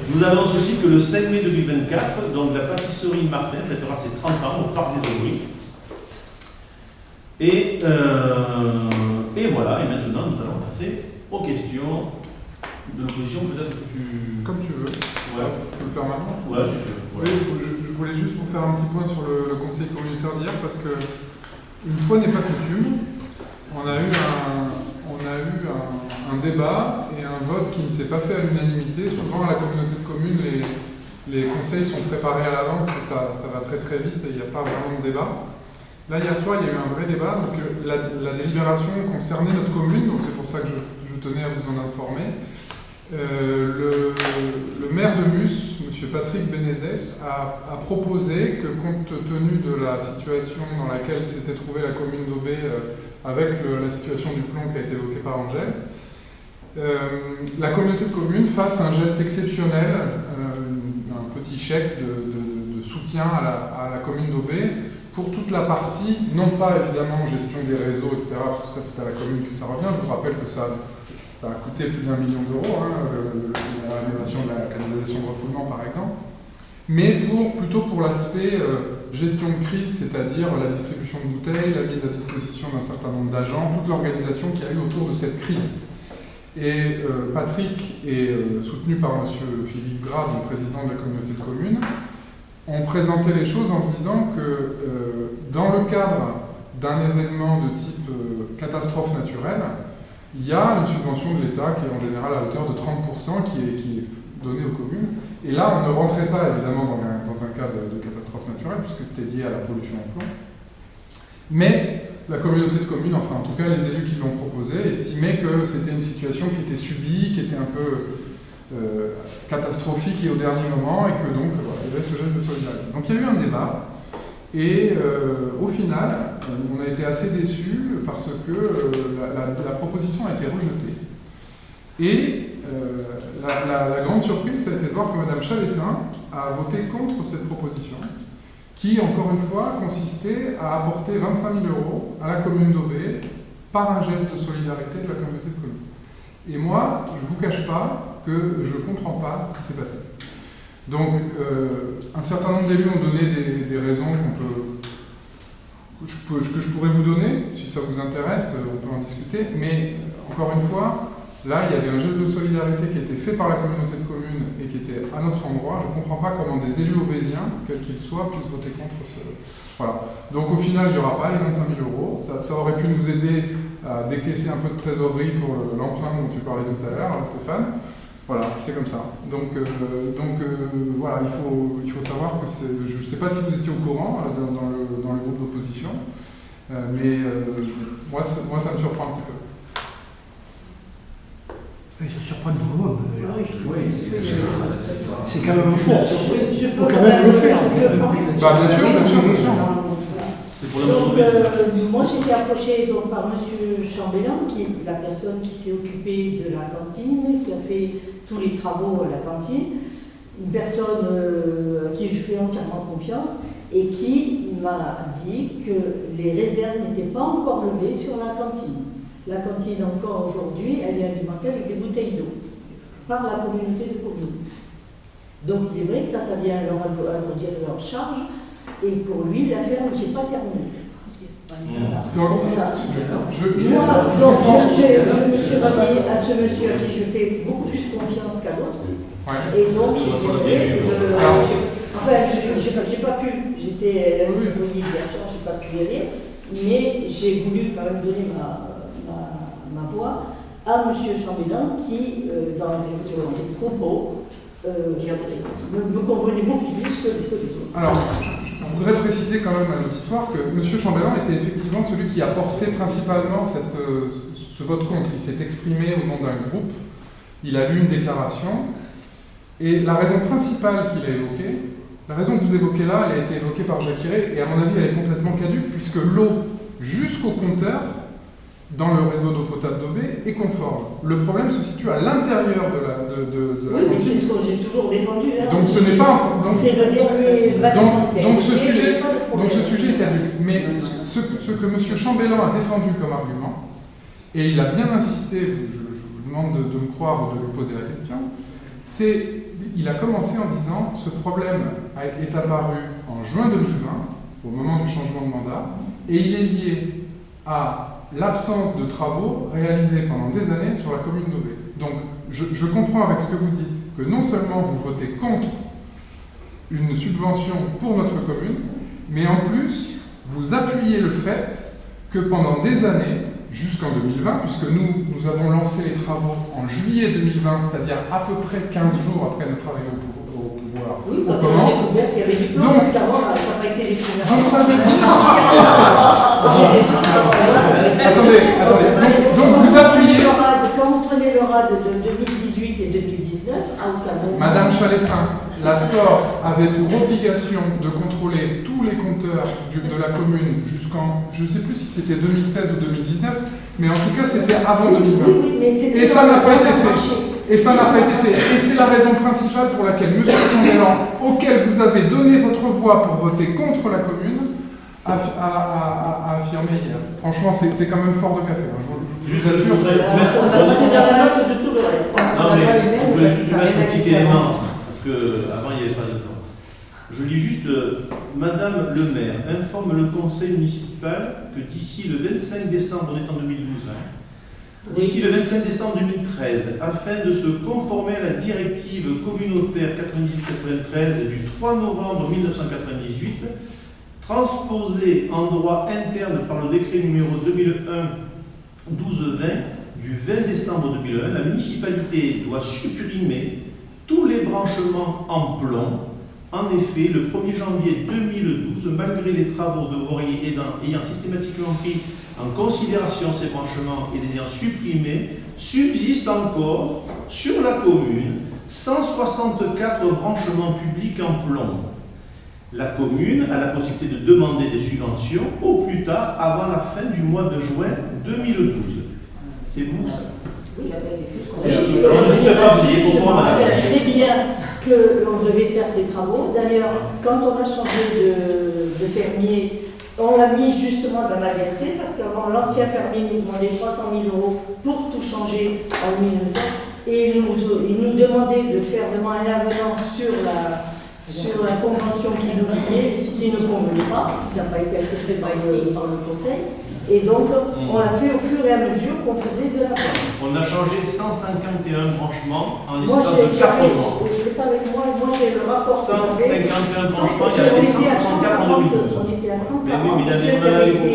S1: Je vous annonce aussi que le 5 mai 2024, donc la pâtisserie Martin fêtera ses 30 ans au Parc des Aubry. Et voilà, et maintenant nous allons passer aux questions de l'opposition, peut-être que tu...
S8: Comme tu veux.
S1: Ouais.
S8: Je peux le faire maintenant?
S1: Ouais, si tu veux. Ouais.
S8: Oui, je voulais juste vous faire un petit point sur le conseil communautaire d'hier, parce que, une fois n'est pas coutume, on a eu un débat et un vote qui ne s'est pas fait à l'unanimité. Souvent, à la communauté de communes, les conseils sont préparés à l'avance et ça va très très vite et il n'y a pas vraiment de débat. Là, hier soir, il y a eu un vrai débat. Donc, la délibération concernait notre commune, donc c'est pour ça que je tenais à vous en informer. Le maire de Mus, M. Patrick Bénézet, a proposé que, compte tenu de la situation dans laquelle s'était trouvée la commune d'Aubé avec la situation du plomb qui a été évoquée par Angèle, la communauté de communes fasse un geste exceptionnel, un petit chèque de soutien à la commune d'Aubé pour toute la partie, non pas évidemment gestion des réseaux, etc., parce que ça c'est à la commune que ça revient. Je vous rappelle que ça a coûté plus d'1 million d'euros, la rénovation de la canalisation de refoulement par exemple, mais plutôt pour l'aspect gestion de crise, c'est-à-dire la distribution de bouteilles, la mise à disposition d'un certain nombre d'agents, toute l'organisation qu'il y a eu autour de cette crise. Et Patrick, soutenu par M. Philippe Grade, le président de la communauté de communes, ont présenté les choses en disant que dans le cadre d'un événement de type catastrophe naturelle, il y a une subvention de l'État qui est en général à hauteur de 30% qui est donnée aux communes. Et là, on ne rentrait pas évidemment dans un cas de catastrophe naturelle, puisque c'était lié à la pollution au plomb. Mais la communauté de communes, enfin en tout cas les élus qui l'ont proposé, estimaient que c'était une situation qui était subie, qui était un peu catastrophique et au dernier moment, et que donc voilà, il y avait ce geste de solidarité. Donc il y a eu un débat. Et au final, on a été assez déçus parce que la proposition a été rejetée. Et la grande surprise, ça a été de voir que Mme Chalessin a voté contre cette proposition, qui, encore une fois, consistait à apporter 25 000 € à la commune d'Aubé par un geste de solidarité de la communauté de communes. Et moi, je ne vous cache pas que je ne comprends pas ce qui s'est passé. Donc, un certain nombre d'élus ont donné des raisons que je pourrais vous donner, si ça vous intéresse, on peut en discuter, mais encore une fois, là, il y avait un geste de solidarité qui était fait par la communauté de communes et qui était à notre endroit. Je ne comprends pas comment des élus aubésiens, quels qu'ils soient, puissent voter contre ce... Voilà. Donc au final, il n'y aura pas les 25 000 €. Ça aurait pu nous aider à décaisser un peu de trésorerie pour l'emprunt dont tu parlais tout à l'heure, Stéphane. Voilà, c'est comme ça. Donc voilà, il faut savoir que je ne sais pas si vous étiez au courant dans le groupe d'opposition, Moi, ça me surprend un petit peu.
S9: Et ça surprend tout le monde, d'ailleurs.
S7: Oui,
S9: C'est quand même fort.
S6: Il
S9: faut quand même le faire.
S8: Bah, bien sûr.
S1: C'est pour la
S6: Donc,
S1: mauvaise.
S6: moi j'ai été approchée donc, par M. Chambellan, qui est la personne qui s'est occupée de la cantine, qui a fait tous les travaux à la cantine. Une personne à qui je fais entièrement confiance et qui m'a dit que les réserves n'étaient pas encore levées sur la cantine. La cantine encore aujourd'hui, elle est alimentée avec des bouteilles d'eau par la communauté de communes. Donc il est vrai que ça vient à leur charge. Et pour lui, l'affaire ne s'est pas terminée. Je me suis ralliée à ce monsieur à qui je fais beaucoup plus confiance qu'à d'autres.
S8: Ouais.
S6: Et donc, j'ai pas pu, j'étais disponible hier soir, j'ai pas pu y aller, mais j'ai voulu quand même donner ma voix à M. Chambellan qui, dans ses propos, me convenait beaucoup plus que les autres.
S8: Alors, je voudrais préciser quand même à l'auditoire que M. Chambellan était effectivement celui qui a porté principalement ce vote contre. Il s'est exprimé au nom d'un groupe, il a lu une déclaration, et la raison principale qu'il a évoquée, la raison que vous évoquez là, elle a été évoquée par Jacques Hiré, et à mon avis elle est complètement caduque, puisque l'eau jusqu'au compteur, dans le réseau d'eau potable d'Aubé, est conforme. Le problème se situe à l'intérieur de la
S6: oui, mais c'est ce que j'ai toujours défendu. Hein.
S8: Donc ce n'est pas...
S6: C'est le dernier bâtiment.
S8: Donc ce sujet est caduque. Mais ce que M. Chambellan a défendu comme argument, et il a bien insisté, je vous demande de me croire ou de lui poser la question, il a commencé en disant ce problème est apparu en juin 2020, au moment du changement de mandat, et il est lié à l'absence de travaux réalisés pendant des années sur la commune d'Aubé. Donc je comprends avec ce que vous dites que non seulement vous votez contre une subvention pour notre commune, mais en plus vous appuyez le fait que pendant des années, jusqu'en 2020, puisque nous avons lancé les travaux en juillet 2020, c'est-à-dire à peu près 15 jours après notre arrivée au pouvoir.
S6: Oui, quand on a découvert qu'il y avait du plan, parce qu'avant, ça n'a pas été les premières.
S8: Donc ça veut dire... Attendez. Donc vous appuyez...
S6: Quand vous prenez le RAD de 2018 et 2019, à aucun moment...
S8: Madame Chalessin, la SOR avait pour obligation de contrôler tous les compteurs de la commune jusqu'en... Je ne sais plus si c'était 2016 ou 2019, mais en tout cas c'était avant 2020. Et ça n'a pas été fait. Et ça n'a pas été fait. Et c'est la raison principale pour laquelle M. Chambellan, auquel vous avez donné votre voix pour voter contre la commune, a affirmé hier. Franchement, c'est quand même fort de café. Je vous assure.
S6: C'est dans la note de tout le reste.
S1: Non, mais je voulais juste mettre un petit élément, parce qu'avant il n'y avait pas de temps. Je lis juste Madame le maire informe le conseil municipal que d'ici le 25 décembre, on est en 2012, d'ici le 25 décembre 2013, afin de se conformer à la directive communautaire 98-93 du 3 novembre 1998, transposée en droit interne par le décret numéro 2001-1220 du 20 décembre 2001, la municipalité doit supprimer tous les branchements en plomb. En effet, le 1er janvier 2012, malgré les travaux de voirie ayant systématiquement pris en considération ces branchements et les ayant supprimés, subsiste encore sur la commune 164 branchements publics en plomb. La commune a la possibilité de demander des subventions au plus tard avant la fin du mois de juin 2012. C'est vous ça?
S2: Oui, il a été fait.
S6: Je me rappelle très bien qu'on devait faire ces travaux. D'ailleurs, quand on a changé de fermier, on l'a mis justement dans la gaspille, parce qu'avant, l'ancien fermier nous demandait 300 000 € pour tout changer en 1900. Et il nous demandait de faire vraiment un avenant sur la convention qui nous liait, qui ne convenait pas, qui n'a pas été acceptée par le conseil. Et donc, on l'a fait au fur et à mesure qu'on faisait de la planche.
S1: On a changé 151 branchements en l'espace de 4 mois.
S6: Je l'ai pas avec moi, j'ai le rapport.
S1: 151 branchements, il y avait 164 en 2012.
S6: On était à 140,
S1: mais oui, mais
S6: ceux qui avaient été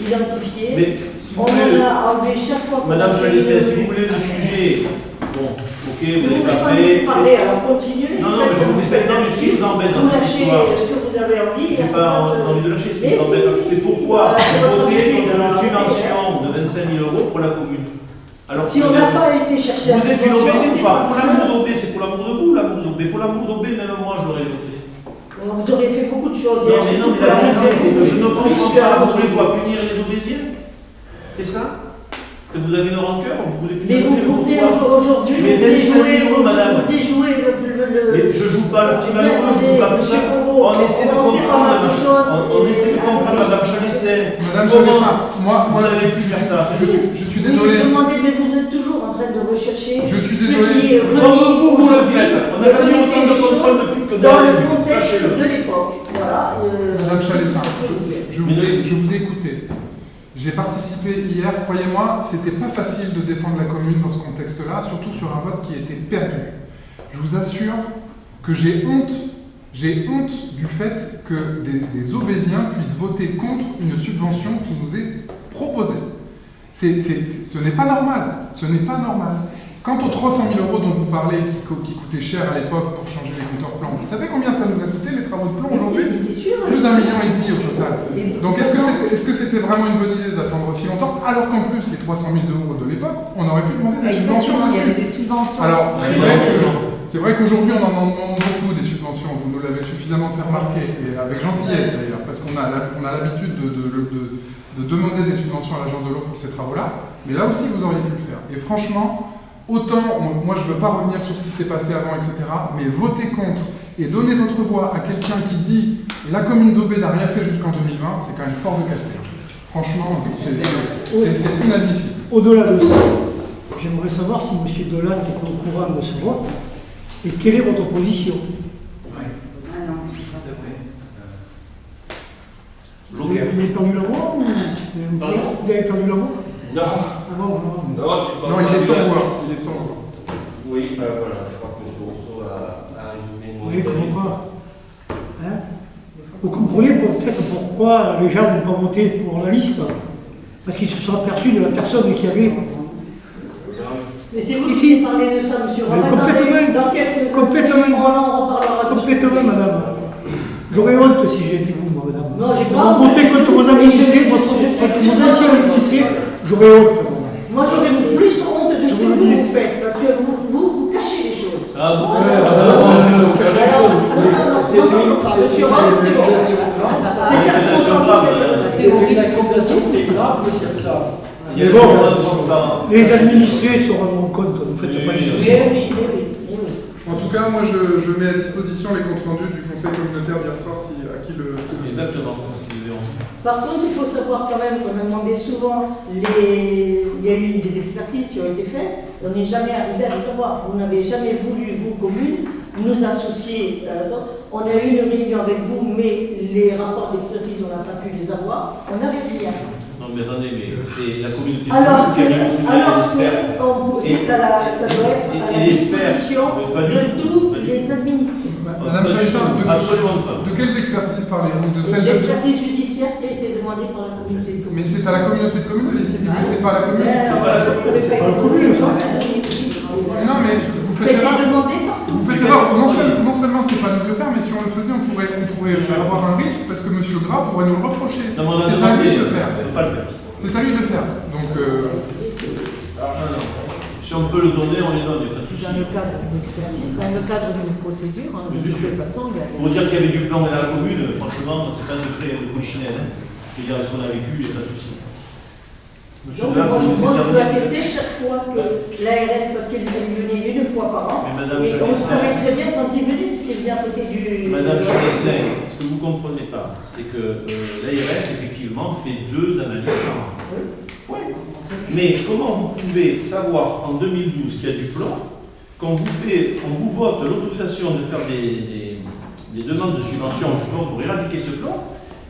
S6: identifiés.
S1: Mais si vous
S6: on
S1: voulez,
S6: en a enlevé chaque fois.
S1: Madame Chalessin, si vous voulez le sujet, bon, ok, vous l'avez pas fait.
S6: Parler, alors continuez.
S1: Non, mais je vous respecte, non, mais ce qui vous embête dans cette histoire.
S6: Ce que vous avez envie.
S1: J'ai pas envie de lâcher,
S6: Mais
S1: c'est
S6: si,
S1: pourquoi
S6: c'est votre
S1: voter
S6: budget,
S1: contre une
S6: alors,
S1: subvention de 25 000 € pour la commune. Alors
S6: si
S1: que
S6: on n'a pas été chercher
S1: vous êtes une obésie ou pas? Pour
S6: c'est
S1: l'amour d'Aubé, c'est pour l'amour de vous, l'amour d'Aubé. Pour l'amour d'Aubé, même moi, je l'aurais voté.
S6: Vous auriez fait beaucoup de choses.
S1: Non, mais la vérité, c'est que je ne comprends pas. Vous voulez quoi? Punir les Aubésiens? C'est ça? Que vous avez une rancœur? Vous voulez
S6: Mais
S1: punir
S6: vous venez aujourd'hui,
S1: mais 25 000 €, madame.
S6: vous venez jouer
S1: Mais je joue pas le petit ballon, je joue pas tout ça. On essaie de comprendre, on essaie de comprendre, madame Chanesset.
S8: Madame Chanesset, moi,
S1: vous n'avez pu faire ça.
S8: je suis désolé.
S6: Vous demandez, mais vous êtes toujours en train de rechercher.
S8: Je suis
S6: ce
S8: désolé.
S6: qui est
S1: Comme vous le
S6: aujourd'hui,
S1: faites. On n'a jamais eu autant de contrôle depuis que
S6: dans le
S1: Sachez-le.
S6: contexte de l'époque. Voilà.
S8: Madame Chanesset, je vous ai écouté. J'ai participé hier, croyez-moi, c'était pas facile de défendre la commune dans ce contexte-là, surtout sur un vote qui était perdu. Je vous assure que j'ai honte du fait que des Aubésiens puissent voter contre une subvention qui nous est proposée. Ce n'est pas normal, ce n'est pas normal. Quant aux 300 000 € dont vous parlez, qui coûtaient cher à l'époque pour changer les compteurs plomb, vous savez combien ça nous a coûté les travaux de plomb aujourd'hui? Plus d'1,5 million au total. Donc est-ce que c'était vraiment une bonne idée d'attendre aussi longtemps, alors qu'en plus les 300 000 € de l'époque, on aurait pu demander des subventions dessus?
S10: Il y avait des subventions.
S8: Alors c'est vrai qu'aujourd'hui on en demande beaucoup des subventions, vous nous l'avez suffisamment fait remarquer, et avec gentillesse d'ailleurs, parce qu'on a l'habitude de demander des subventions à l'agence de l'eau pour ces travaux-là, mais là aussi vous auriez pu le faire. Et franchement, autant, moi je ne veux pas revenir sur ce qui s'est passé avant, etc., mais voter contre et donner votre voix à quelqu'un qui dit « la commune d'Aubé n'a rien fait jusqu'en 2020 », c'est quand même fort de qualité. Franchement, c'est inadmissible.
S9: Au-delà de ça, j'aimerais savoir si M. Dolan est au courant de ce vote et quelle est votre position.
S2: Ah non,
S1: Tout à fait.
S9: Vous avez perdu la voix ou vous avez perdu la voix?
S5: Non.
S9: Ah non, non.
S8: Non, il est sans voix. Il est sans voix.
S5: Oui, voilà, je crois que M. Rousseau a résumé mon
S9: Oui, comment ça? Hein? Vous comprenez peut-être pourquoi les gens n'ont pas voté pour la liste? Parce qu'ils se sont aperçus de la personne qui avait.
S6: Mais c'est vous qui parlez de ça, monsieur Romain. Dans quelques
S9: complètement,
S6: on en reparlera.
S9: Complètement, madame. J'aurais honte si j'étais vous, moi, madame.
S6: Non, j'ai pas.
S9: Voter contre vos administrés, contre vos anciens administrés, j'aurais honte.
S6: Moi, j'aurais plus honte de ce que vous faites, parce que vous cachez les choses.
S1: Ah bon?
S6: C'est
S9: une accusation qui est grave de faire ça.
S1: Il y a
S9: bon,
S1: de transparence.
S9: les administrés se rendront compte, ne faites pas les soucis.
S8: En tout cas, moi je mets à disposition les comptes rendus du conseil communautaire d'hier soir à qui le.
S1: Exactement.
S6: Par contre, il faut savoir quand même qu'on a demandé souvent, il y a eu des expertises qui ont été faites, on n'est jamais arrivé à les savoir. Vous n'avez jamais voulu, vous, commune, nous associer. On a eu une réunion avec vous, mais les rapports d'expertise, on n'a pas pu les avoir. On n'avait rien.
S1: Non mais attendez, mais c'est la communauté
S6: Alors
S1: qui a mis
S6: ça doit être à la disposition de tous les administrés.
S8: Madame Chanesset, de quelles expertises parlez-vous? De celle de
S6: l'expertise judiciaire qui a été demandée par la communauté de communes.
S8: Mais c'est à la communauté de communes de les distribuer, c'est pas à la commune.
S6: C'est pas la commune,
S8: Non mais vous faites erreur. Vous faites erreur. Non seulement c'est pas nous de le faire, mais si on le faisait, on pourrait avoir un risque parce que M. Gras pourrait nous le reprocher. C'est à lui de le faire. C'est à lui de le faire. Donc.
S1: Si on peut le donner, on les donne, il n'y a pas de souci.
S10: Dans le cadre d'une expertise, dans le cadre d'une procédure, de toute façon, il y a...
S1: Pour dire qu'il y avait du plan dans la commune, franchement, c'est pas un secret de polichinelle. Je veux dire, ce qu'on a vécu, il n'y a pas de souci.
S6: Donc, moi, je peux attester chaque fois que l'ARS, parce qu'il venait une fois par an, et on savait très bien quand il venait, puisqu'il vient à côté du...
S1: Madame Chanesset, ce que vous ne comprenez pas, c'est que l'ARS, effectivement, fait 2 analyses par an. Oui. Mais comment vous pouvez savoir en 2012 qu'il y a du plan, quand on vous vote l'autorisation de faire des demandes de subvention justement pour éradiquer ce plan,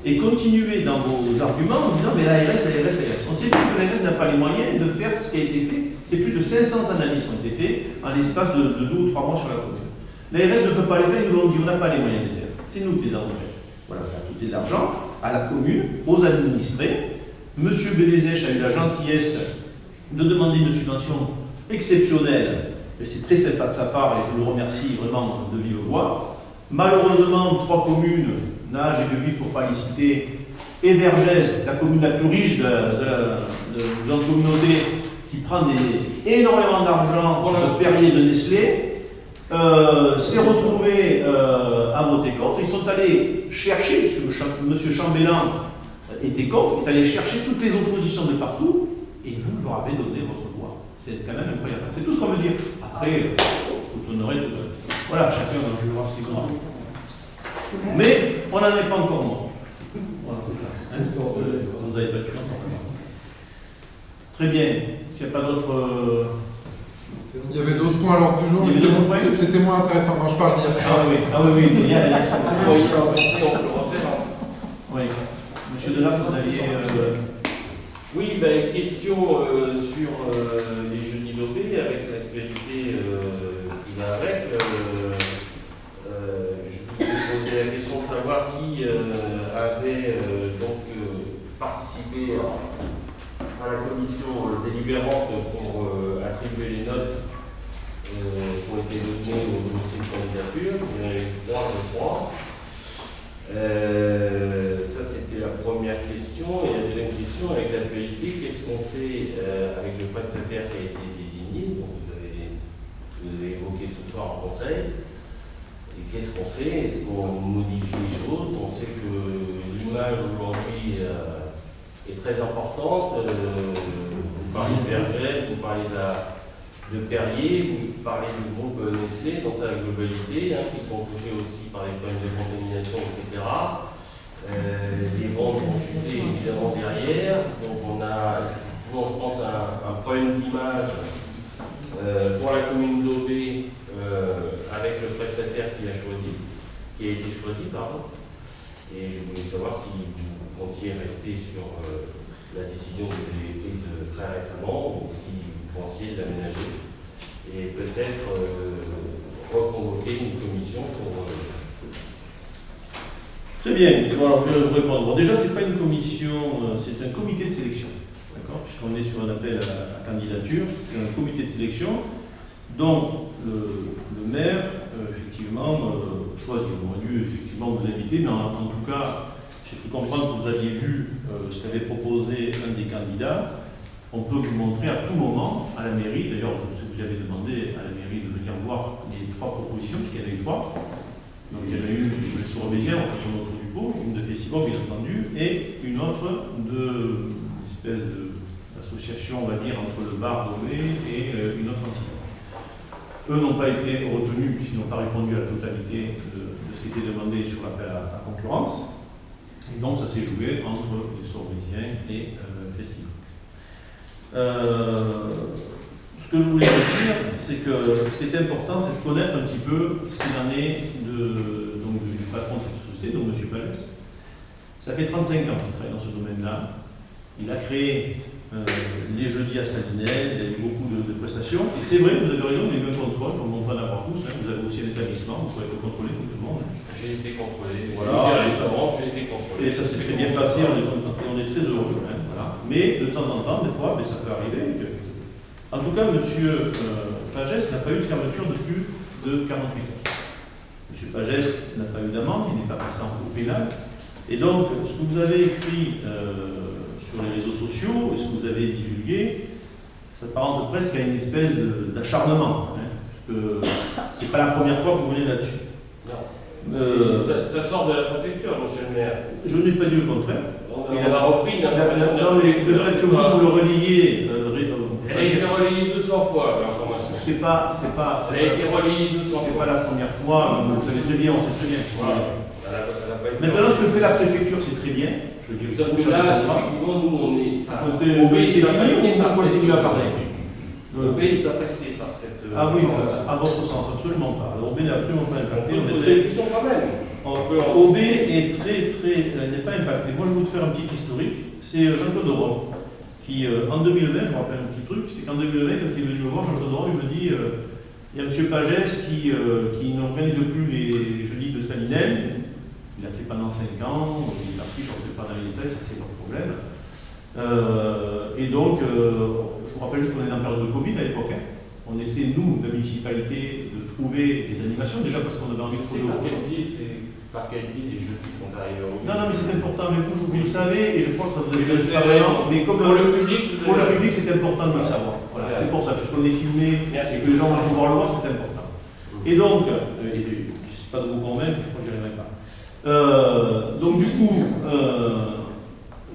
S1: et continuer dans vos arguments en disant mais l'ARS. On sait bien que l'ARS n'a pas les moyens de faire ce qui a été fait. C'est plus de 500 analyses qui ont été faites en l'espace de 2 ou 3 mois sur la commune. L'ARS ne peut pas les faire, ils nous l'ont dit, on n'a pas les moyens de les faire. C'est nous qui les avons fait. Voilà, faire coûter de l'argent à la commune, aux administrés. Monsieur Bénézèche a eu la gentillesse de demander une subvention exceptionnelle, et c'est très sympa de sa part, et je le remercie vraiment de vive voix. Malheureusement, 3 communes Nage et de Vif, pour ne pas les citer, et Vergès, la commune la plus riche de notre communauté, qui prend énormément d'argent de Perrier et de Nestlé, s'est retrouvé à voter contre. Ils sont allés chercher, puisque M. Chambellan était contre, est allé chercher toutes les oppositions de partout, et vous leur avez donné votre voix. C'est quand même incroyable. C'est tout ce qu'on veut dire. Après, tout honoré, voilà, chacun va juger ce qu'il veut. Mais on n'en est pas encore mort. Voilà, c'est ça. Hein, vous n'avez pas tué ensemble. Très bien. S'il n'y a pas d'autres.
S8: Il y avait d'autres points à l'ordre du jour, mais c'était moins intéressant quand je parle d'hier.
S1: Ah oui, il y a la Oui. Monsieur Delaf, vous aviez.
S5: Oui, question sur les jeudis dopés, avec l'actualité qui va avec. Je vous ai posé la question de savoir qui avait participé à la commission délibérante pour attribuer les notes qui ont été données au dossier de candidature. Il y en a eu 3, je crois. Ça, c'était la première question. Et la deuxième question, avec l'actualité, qu'est-ce qu'on fait avec le prestataire qui a été désigné, donc vous avez évoqué ce soir en conseil. Et qu'est-ce qu'on fait? Est-ce qu'on modifie les choses? On sait que l'image aujourd'hui est très importante. Vous parlez de Vergès, vous parlez de Perrier, vous parlez du groupe Nestlé dans sa globalité, qui sont touchés aussi par les problèmes de contamination, etc. Les ventes vont chuter évidemment derrière. Donc on a effectivement, je pense, un problème d'image pour la commune d'Aubé avec le prestataire qui a été choisi, pardon. Et je voulais savoir si vous comptiez rester sur la décision que vous avez prise très récemment, ou si vous pensiez l'aménager, et peut-être reconvoquer une commission pour...
S1: Très bien, alors je vais vous répondre. Bon, déjà, ce n'est pas une commission, c'est un comité de sélection, d'accord, puisqu'on est sur un appel à candidature, c'est un comité de sélection, dont le maire, effectivement, choisit. On aurait dû effectivement vous inviter, mais en tout cas, j'ai cru comprendre que vous aviez vu ce qu'avait proposé un des candidats. On peut vous montrer à tout moment à la mairie, d'ailleurs, vous avez demandé à la mairie de venir voir les 3 propositions, puisqu'il y en a eu 3. Donc il y en a une de Sourbezière, en fait, autour du pot, une de Fessibon, bien entendu, et une autre d'une espèce d'association, on va dire, entre le bar d'Aubé et une autre entité. Eux n'ont pas été retenus puisqu'ils n'ont pas répondu à la totalité de ce qui était demandé sur l'appel à concurrence. Et donc ça s'est joué entre les Sourbeziens et Festival. Ce que je voulais dire, c'est que ce qui est important, c'est de connaître un petit peu ce qu'il en est du patron de cette société, donc M. Pagès. Ça fait 35 ans qu'il travaille dans ce domaine-là. Il a créé les jeudis à Salinel, il a eu beaucoup de prestations. Et c'est vrai, vous avez raison, il y a eu un contrôle, on ne montre pas n'importe où. Vous avez aussi un établissement, vous pouvez être contrôlé comme tout le monde.
S5: J'ai été contrôlé.
S1: Voilà.
S5: J'ai été contrôlé. Et
S1: ça s'est très bien passé, on est très heureux. Voilà. Mais de temps en temps, des fois, ça peut arriver. En tout cas, M. Pagès n'a pas eu de fermeture de plus de 48 heures. M. Pagès n'a pas eu d'amende, il n'est pas passé en cours pénal. Et donc, ce que vous avez écrit sur les réseaux sociaux et ce que vous avez divulgué, ça s'apparente presque à une espèce d'acharnement. Ce n'est pas la première fois que vous venez là-dessus.
S5: Ça sort de la préfecture, monsieur le maire.
S1: Je n'ai pas dit le contraire.
S5: On a repris une information.
S1: Le fait que vous le reliez.
S5: Elle a été relayée 200 fois, l'information.
S1: Elle a
S5: été relayée 200 fois.
S1: C'est pas la première fois, vous savez très bien, on sait très bien.
S5: Voilà.
S1: Maintenant, ce que fait la préfecture, c'est très bien. Je veux dire,
S5: sauf que là, effectivement, nous, on est.
S1: C'est fini ou vous continuez à parler?
S5: OB est impacté par cette.
S1: Ah oui, à votre sens, absolument pas. OB n'est absolument pas impacté. OB n'est pas impacté. Moi, je vais vous faire un petit historique. C'est Jean-Claude Roy qui, en 2020, je me rappelle un petit truc, c'est qu'en 2020, quand il est venu me voir, Jean-Claude Roy, il me dit il y a M. Pagès qui n'organise plus les jeudis de Salinel. Il a fait pendant 5 ans, il a pris, je ne sais pas dans les détails, ça c'est leur problème. Et donc, je vous rappelle juste qu'on est en période de Covid à l'époque. On essaie, nous, la municipalité, de trouver des animations, déjà parce qu'on avait envie de trouver autre chose.
S5: C'est par qualité des jeux qui sont arrivés au
S1: Non, non, mais c'est important, mais vous le savez, et je crois que ça vous
S5: Mais
S1: intéresse
S5: vous
S1: pas
S5: avez
S1: vraiment, mais comme
S5: pour le public,
S1: pour le public, c'est important de le savoir. Voilà,
S5: Voilà.
S1: c'est pour ça, puisqu'on est filmé
S5: Merci.
S1: et que les gens vont pouvoir le voir, c'est important. Et donc, je ne sais pas de vous convaincre, je crois que j'y arriverai pas. Donc du coup,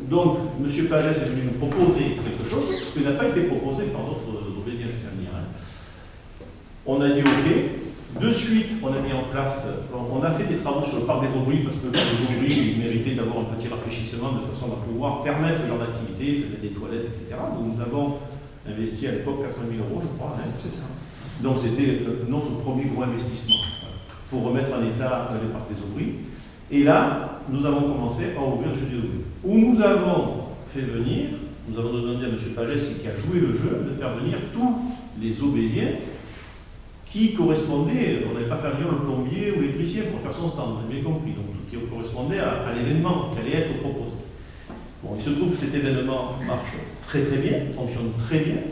S1: M. Pagès est venu nous proposer quelque chose, ce qui n'a pas été proposé par d'autres obédiens, je tiens à dire. On a dit OK. De suite, on a mis en place, on a fait des travaux sur le parc des Aubry, parce que le parc des Aubry méritait d'avoir un petit rafraîchissement de façon à pouvoir permettre ce genre d'activité, des toilettes, etc. Donc nous avons investi à l'époque 80 000 euros, je crois. Hein.
S3: C'est ça.
S1: Donc c'était notre premier gros investissement pour remettre en état les parcs des Aubry. Et là, nous avons commencé à ouvrir le jeu des Aubry, où nous avons fait venir, nous avons demandé à M. Pagès, qui a joué le jeu, de faire venir tous les Aubésiens qui correspondaient, on n'avait pas fait venir le plombier ou l'électricien pour faire son stand, vous avez bien compris, donc qui correspondait à l'événement qui allait être proposé. Bon, il se trouve que cet événement marche très très bien, fonctionne très bien.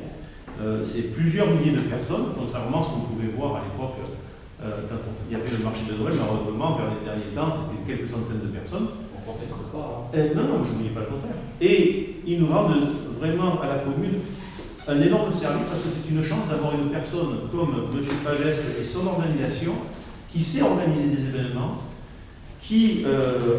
S1: C'est plusieurs milliers de personnes, contrairement à ce qu'on pouvait voir à l'époque quand il y avait le marché de Noël, malheureusement, vers les derniers temps, c'était quelques centaines de personnes.
S5: On ne conteste pas.
S1: Non, je ne dis pas le contraire. Et ils nous rendent vraiment à la commune un énorme service parce que c'est une chance d'avoir une personne comme M. Pagès et son organisation qui sait organiser des événements, qui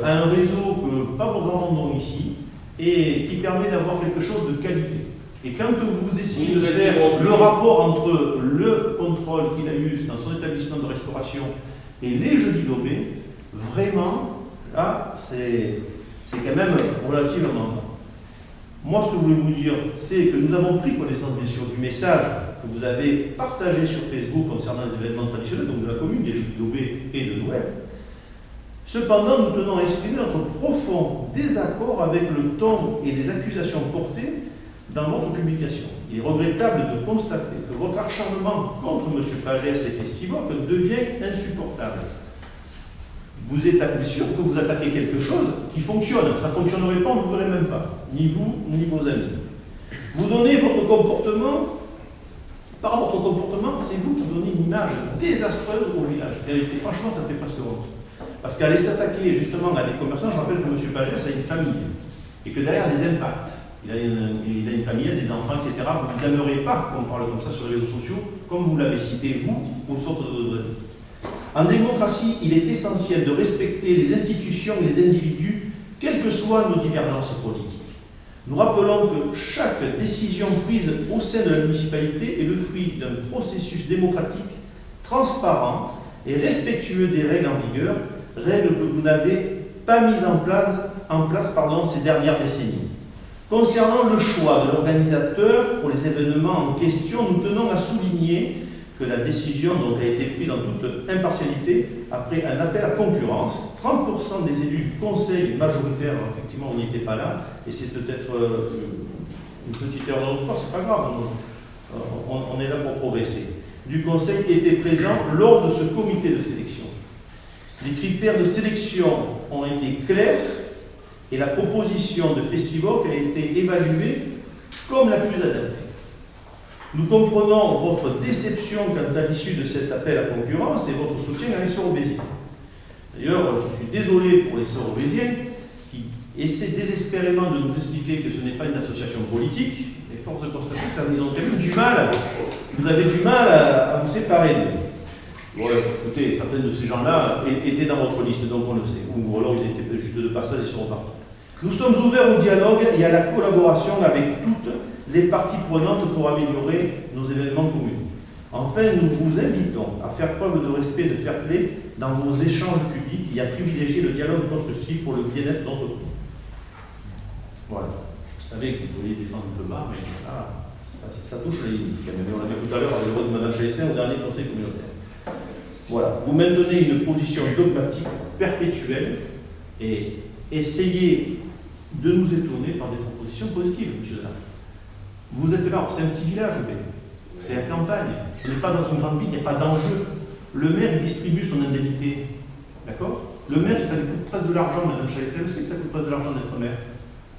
S1: a un réseau que pas grand monde ici et qui permet d'avoir quelque chose de qualité. Et quand vous essayez de faire le rapport entre le contrôle qu'il a eu dans son établissement de restauration et les jeudis d'Aubé, vraiment, là, c'est quand même relativement grand. Moi, ce que je voulais vous dire, c'est que nous avons pris connaissance, bien sûr, du message que vous avez partagé sur Facebook concernant les événements traditionnels, donc de la commune, des jeudis d'Aubé et de Noël. Cependant, nous tenons à exprimer notre profond désaccord avec le ton et les accusations portées dans votre publication. Il est regrettable de constater que votre acharnement contre M. Pagès et Festivoc devient insupportable. Vous êtes sûr que vous attaquez quelque chose qui fonctionne. Ça ne fonctionnerait pas, on ne vous verrait même pas. Ni vous, ni vos amis. Vous donnez votre comportement, par votre comportement, c'est vous qui donnez une image désastreuse au village. Et franchement, ça fait presque honte. Parce qu'aller s'attaquer justement à des commerçants, je rappelle que M. Pagès a une famille. Et que derrière, des impacts. Il a une famille, il a des enfants, etc. Vous ne n'aimerez pas qu'on parle comme ça sur les réseaux sociaux, comme vous l'avez cité, vous, pour une sorte de... En démocratie, il est essentiel de respecter les institutions et les individus, quelles que soient nos divergences politiques. Nous rappelons que chaque décision prise au sein de la municipalité est le fruit d'un processus démocratique, transparent et respectueux des règles en vigueur, règles que vous n'avez pas mises en place ces dernières décennies. Concernant le choix de l'organisateur pour les événements en question, nous tenons à souligner que la décision donc, a été prise en toute impartialité après un appel à concurrence. 30% des élus du conseil majoritaire, effectivement, on n'y était pas là, et c'est peut-être une petite erreur de notre part, c'est pas grave, on est là pour progresser. Du conseil qui était présent lors de ce comité de sélection. Les critères de sélection ont été clairs et la proposition de Festivoc a été évaluée comme la plus adaptée. Nous comprenons votre déception quant à l'issue de cet appel à concurrence et votre soutien à les sœurs Aubésiens. D'ailleurs, je suis désolé pour les sœurs Aubésiens qui essaient désespérément de nous expliquer que ce n'est pas une association politique, et force de constater que ça vous a quand même du mal, vous avez du mal à vous séparer d'eux. Ouais, écoutez, certains de ces gens-là étaient dans votre liste, donc on le sait, ou alors ils étaient juste de passage, ils sont repartis. Nous sommes ouverts au dialogue et à la collaboration avec toutes les parties prenantes pour améliorer nos événements communs. Enfin, nous vous invitons à faire preuve de respect et de fair play dans vos échanges publics et à privilégier le dialogue constructif pour le bien-être d'entre nous. Voilà. Je savais que vous vouliez descendre un peu bas, mais là, ça touche les limites quand même. On l'a vu tout à l'heure avec le vote de Mme Chaessin au dernier conseil communautaire. Voilà. Vous maintenez une position dogmatique, perpétuelle, et essayez de nous étonner par des propositions positives, M. Delat. Vous êtes là, c'est un petit village, c'est la campagne. On n'est pas dans une grande ville, il n'y a pas d'enjeu. Le maire il distribue son indemnité. D'accord? Le maire, ça lui coûte presque de l'argent, Mme Chaessin, elle sait que ça coûte presque de l'argent d'être maire.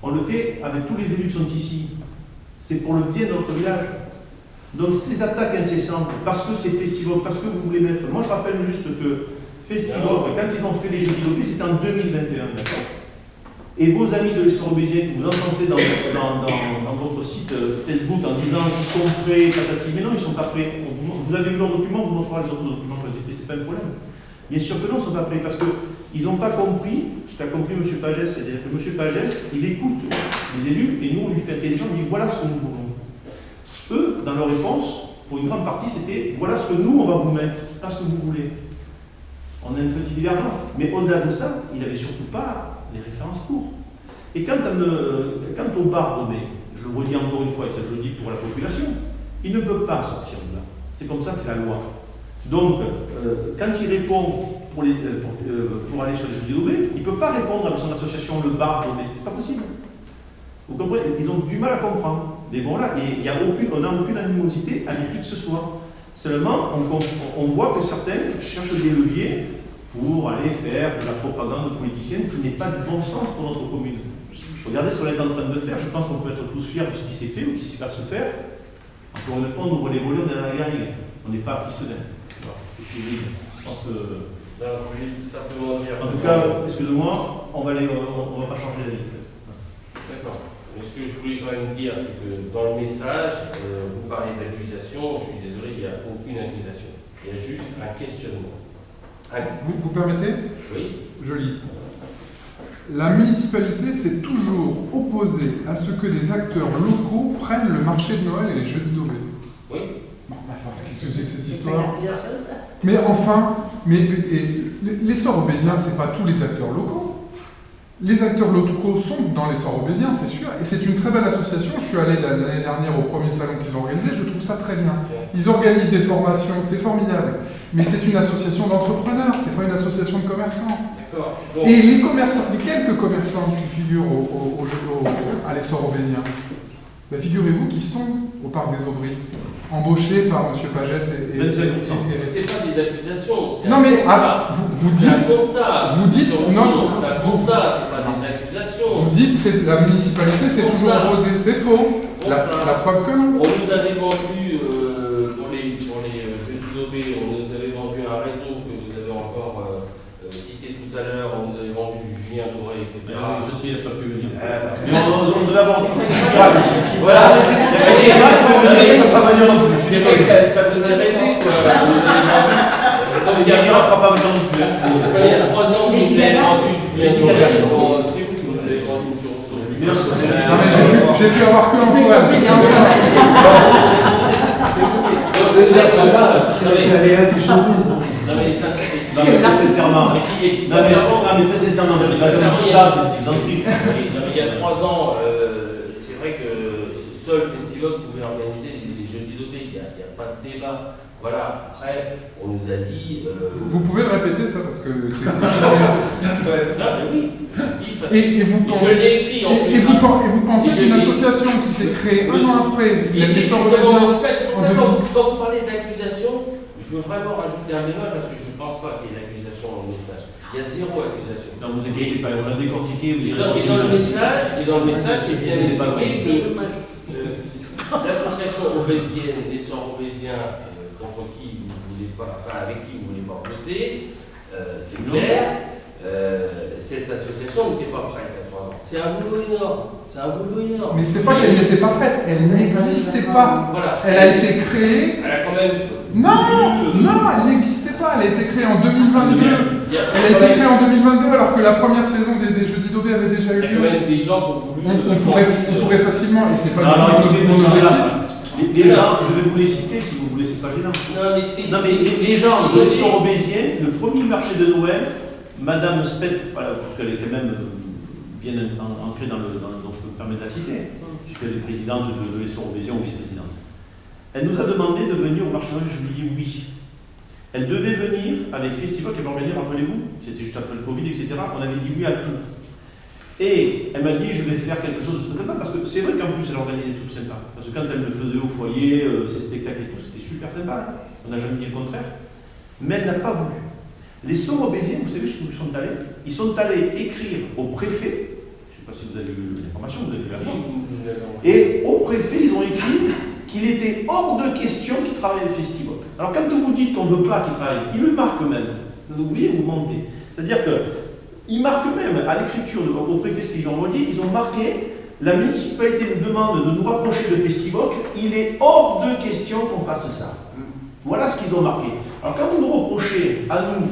S1: On le fait avec tous les élus qui sont ici. C'est pour le bien de notre village. Donc ces attaques incessantes, parce que c'est festival, parce que vous voulez mettre... Moi je rappelle juste que Festival, quand ils ont fait les Jeux d'Idobé, c'était en 2021, d'accord? Et vos amis de l'essor obésien que vous encensez dans votre site Facebook en disant qu'ils sont prêts, patati, mais non, ils ne sont pas prêts. Vous avez vu leur document, vous montrera les autres documents qui ont été faits, c'est pas un problème. Bien sûr que non, ils ne sont pas prêts, parce qu'ils n'ont pas compris ce qu'a compris M. Pagès, c'est-à-dire que M. Pagès, il écoute les élus, et nous, on lui fait des gens, on lui dit voilà ce que nous voulons. Eux, dans leur réponse, pour une grande partie, c'était voilà ce que nous, on va vous mettre, pas ce que vous voulez. On a une petite divergence. Mais au-delà de ça, il n'avait surtout pas les références pour. Et quant au bar d'Aubé, je le redis encore une fois, et ça je le dis pour la population, il ne peut pas sortir de là. C'est comme ça, c'est la loi. Donc, quand il répond pour aller sur les Jeux d'Aubé, il ne peut pas répondre avec son association le bar d'Aubé. C'est pas possible. Vous comprenez? Ils ont du mal à comprendre. Mais bon là, on n'a aucune animosité avec qui que ce soit. Seulement, on voit que certains cherchent des leviers pour aller faire de la propagande politicienne qui n'est pas de bon sens pour notre commune. Regardez ce qu'on est en train de faire, je pense qu'on peut être tous fiers de ce qui s'est fait ou qui va se faire. Encore une fois, on ouvre les volets, on est dans la garrigue. On n'est pas pris serein. Je pense que...
S5: Non, je voulais simplement dire...
S1: En tout cas, excusez-moi, on va pas changer la vie.
S5: D'accord. Mais ce que je voulais quand même dire, c'est que dans le message, vous parlez d'accusation, je suis désolé, il n'y a aucune accusation. Il y a juste un questionnement.
S8: Vous permettez?
S5: Oui.
S8: Je lis. La municipalité s'est toujours opposée à ce que des acteurs locaux prennent le marché de Noël et les Jeux d'Idobé.
S5: Oui.
S8: Bon, enfin, qu'est-ce que c'est que cette histoire? Mais enfin, l'essor obésien, c'est pas tous les acteurs locaux. Les acteurs locaux sont dans l'essor obésien, c'est sûr, et c'est une très belle association. Je suis allé l'année dernière au premier salon qu'ils ont organisé, je trouve ça très bien. Ils organisent des formations, c'est formidable. Mais c'est une association d'entrepreneurs, c'est pas une association de commerçants.
S5: Donc,
S8: et les commerçants, les quelques commerçants qui figurent à l'essor obésien, bah, figurez-vous qu'ils sont au Parc des Aubries, embauchés par M. Pagès et
S5: c'est pas des accusations, c'est
S8: non,
S5: un
S8: mais
S5: constat.
S8: vous dites,
S5: c'est un constat.
S8: vous dites notre...
S5: C'est un constat, c'est pas des accusations.
S8: Vous dites que la municipalité s'est toujours opposée, c'est faux. La preuve que non.
S5: On nous avait vendu, pour les Jeux d'Idobé, on nous avait vendu un réseau que vous avez encore cité tout à l'heure, on nous avait vendu du Julien Doré, etc.
S1: Je sais, il n'a pas pu venir. Mais on devait avoir du
S5: voilà,
S1: c'est
S5: vrai que ça vous a réglé, quoi.
S1: Il n'y a pas besoin de plus.
S5: Il y a 3 ans, vous avez vendu Julien Doré, c'est vous qui nous avez vendu une chose.
S8: Non, mais j'ai pu avoir que Antoine.
S3: C'est déjà pas mal, c'est l'aléa du showbiz.
S5: Non, mais ça, c'est.
S1: Non, mais très sincèrement. Non, mais très sincèrement, tout ça, c'est une triche.
S5: Il y a 3 ans, c'est vrai que seul Festival pouvait organiser les Jeux d'Idobé. Il n'y a pas de débat. Voilà, après, on nous a dit.
S8: Vous pouvez le répéter, ça, parce que c'est.
S5: Non, mais oui.
S8: Et vous pensez qu'une association qui s'est créée un an après l'essor obésien.
S5: Quand vous parlez d'accusation, je veux vraiment rajouter un bémol parce que je ne pense pas qu'il y ait d'accusation dans le message. Il y a 0 accusation.
S1: Non, vous inquiétez pas, on a décortiqué.
S5: Et dans le message, c'est bien expliqué que l'association obésienne, l'essor obésien, contre qui vous voulez pas, enfin avec qui vous ne voulez pas bosser, c'est clair. Cette association n'était pas prête il y a 3 ans. C'est un boulot énorme. C'est un boulot énorme.
S8: Mais c'est pas qu'elle n'était pas prête, elle n'existait pas.
S5: Voilà.
S8: Elle a été créée.
S5: Elle a quand même.
S8: Non, elle n'existait pas. Elle a été créée en 2022. Elle a été créée en 2022 alors que la première saison des Jeux d'Idobé avait déjà eu lieu.
S5: Il y a quand même des gens qui ont voulu.
S8: On pourrait facilement, et c'est pas
S1: alors, écoutez,
S8: mon objectif.
S1: Les gens, je vais vous les citer si vous voulez, c'est pas gênant. Non, mais les gens de l'essor obésien, le premier marché de Noël, Madame Spett, voilà, parce qu'elle était même bien ancrée dans donc je peux me permettre de la citer, puisqu'elle est présidente de l'essor obésien ou vice-présidente. Elle nous a demandé de venir au marché de Noël, je lui ai dit oui. Elle devait venir avec Festival qui avait organisé, rappelez-vous, c'était juste après le Covid, etc. On avait dit oui à tout. Et elle m'a dit, je vais faire quelque chose de très sympa, parce que c'est vrai qu'en plus, elle organisait tout sympa. Parce que quand elle le faisait au foyer, ses spectacles et tout, c'était super sympa. On n'a jamais dit le contraire. Mais elle n'a pas voulu. Les Essor obésien, vous savez où ils sont allés? Ils sont allés écrire au préfet, je ne sais pas si vous avez eu l'information, vous avez vu la France, et au préfet, ils ont écrit qu'il était hors de question qu'il travaille le festival. Alors quand vous dites qu'on ne veut pas qu'il travaille, ils le marquent même. vous voyez, vous montez. C'est-à-dire qu'ils marquent même, à l'écriture au préfet ce qu'ils ont envoyé, ils ont marqué la municipalité nous demande de nous rapprocher de Festivoc, il est hors de question qu'on fasse ça. Voilà ce qu'ils ont marqué. Alors quand vous nous reprochez à nous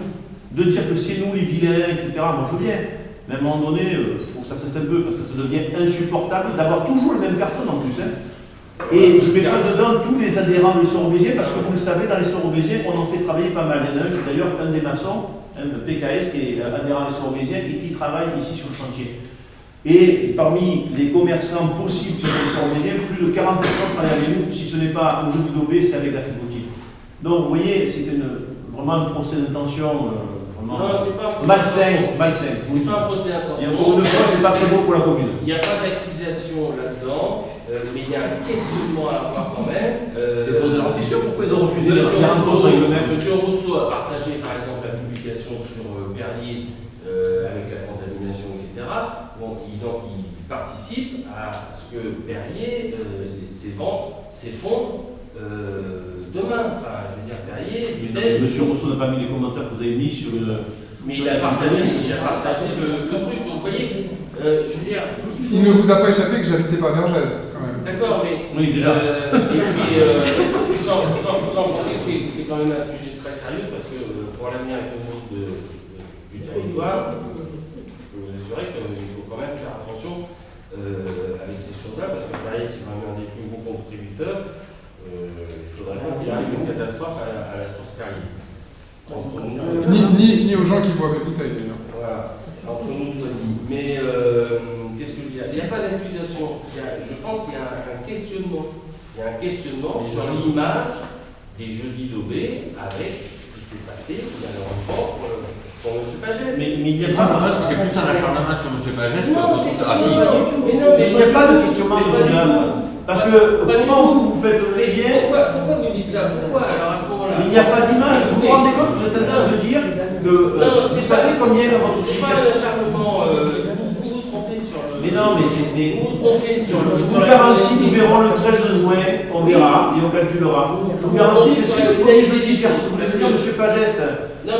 S1: de dire que c'est nous les vilains, etc., moi je veux bien. Mais à un moment donné, faut que ça cesse un peu, parce que ça devient insupportable d'avoir toujours les mêmes personnes en plus. Hein. Et je ne mets pas dedans tous les adhérents des Sorobésiens, parce que vous le savez, dans les Sorobésiens, on en fait travailler pas mal. Il y en a un qui est d'ailleurs un des maçons, le PKS, qui est adhérent des Sorobésiens et qui travaille ici sur le chantier. Et parmi les commerçants possibles sur les Sorobésiens, plus de 40% travaillent avec nous, si ce n'est pas au jeu du Dobé, c'est avec la Féboutique. Donc vous voyez, c'est vraiment un procès d'intention.
S5: Non, c'est pas
S1: malsain.
S5: C'est pas un procès d'intention.
S1: Pour une fois, c'est pas très beau pour la commune.
S5: Il n'y a pas d'accusation là-dedans, mais il y a un questionnement à avoir quand même.
S1: Poser la question, pourquoi ils ont refusé de rencontrer avec le maire?
S5: Monsieur Rousseau a partagé par exemple la publication sur Perrier avec la contamination, etc. Bon, donc il participe à ce que Perrier s'effondre demain. Enfin, je veux dire, Perrier.
S1: Monsieur Rousseau n'a pas mis les commentaires que vous avez mis sur le.
S5: Mais il a partagé le truc. Donc, vous voyez, je veux dire.
S8: Il ne vous a pas échappé que j'habitais pas Vergès, quand même.
S5: D'accord, mais.
S1: Oui, déjà.
S5: Et puis, c'est quand même un sujet très sérieux parce que pour l'avenir économique du territoire, je peux vous assurer qu'il faut quand même faire attention avec ces choses-là parce que Perrier, c'est quand même un des plus gros contributeurs. Il faudrait pas qu'il arrive une catastrophe à la source Perrier.
S8: Ni aux gens qui boivent les bouteilles, d'ailleurs.
S5: Voilà, entre nous soit dit. Mais qu'est-ce que je dis? Il n'y a pas d'accusation. Je pense qu'il y a un questionnement. Il y a un questionnement sur l'image des jeudis d'Aubé avec ce qui s'est passé il y a longtemps pour M. Pagès.
S1: Mais il n'y a
S11: Moi,
S1: pas.
S11: je pense que c'est plus un acharnement sur M. Pagès que
S5: Non,
S11: sur
S5: c'est pas
S11: si.
S1: Mais il n'y a pas de questionnement de ce là. Parce que comment vous faites le lien?
S5: Pourquoi vous dites ça? Pourquoi alors à ce moment-là?
S1: Il n'y a pas d'image. Vous vous rendez compte que vous êtes en train de dire que vous savez combien dans votre
S5: c'est pas un acharnement. Vous vous trompez sur le.
S1: Mais non, mais c'est.
S5: Vous vous trompez sur le.
S1: Je vous garantis, nous verrons le 13 juin, on verra et on calculera. Je vous garantis que si vous voulez jeudi, parce que vous voulez dire M. Pagès,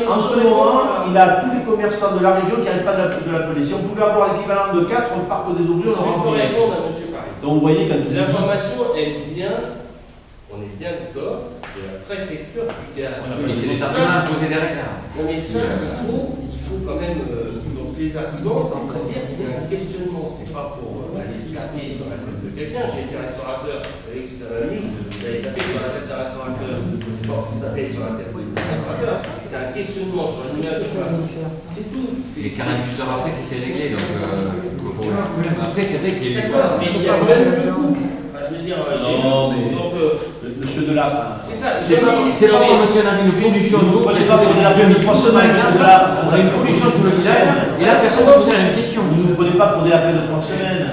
S1: en ce moment, il a tous les commerçants de la région qui n'arrêtent pas de l'appeler. Si on pouvait avoir l'équivalent de 4, on part des objets, on
S5: Je peux
S1: aurait
S5: répondre à M. Paris.
S1: Donc vous voyez quand
S5: l'information est bien, on est bien d'accord, de la préfecture du Gard.
S11: Mais c'est des arguments à poser derrière.
S5: Non mais ça, il faut quand même, donc les arguments, c'est très bien qu'il y a un questionnement, c'est pas pour aller taper sur la tête de quelqu'un. J'ai été restaurateur, vous savez que ça m'amuse d'aller taper sur la tête d'un restaurateur, c'est pas pour taper sur la tête d'un restaurateur, c'est un questionnement sur l'image, c'est tout.
S11: Et 48 heures après, c'était réglé. Donc, après, c'est vrai qu'il y a eu.
S5: Mais il y a même le coup. Enfin, je veux dire,
S1: non, mais
S5: donc,
S1: monsieur Delattre.
S5: c'est ça.
S11: C'est pas comme si on avait une pollution d'eau.
S1: Vous ne prenez pas pour des lapins de 3 semaines, monsieur Delattre.
S11: On a une pollution sur le village, et là, personne ne posait la même question.
S1: Vous ne prenez pas pour des lapins de 3 semaines.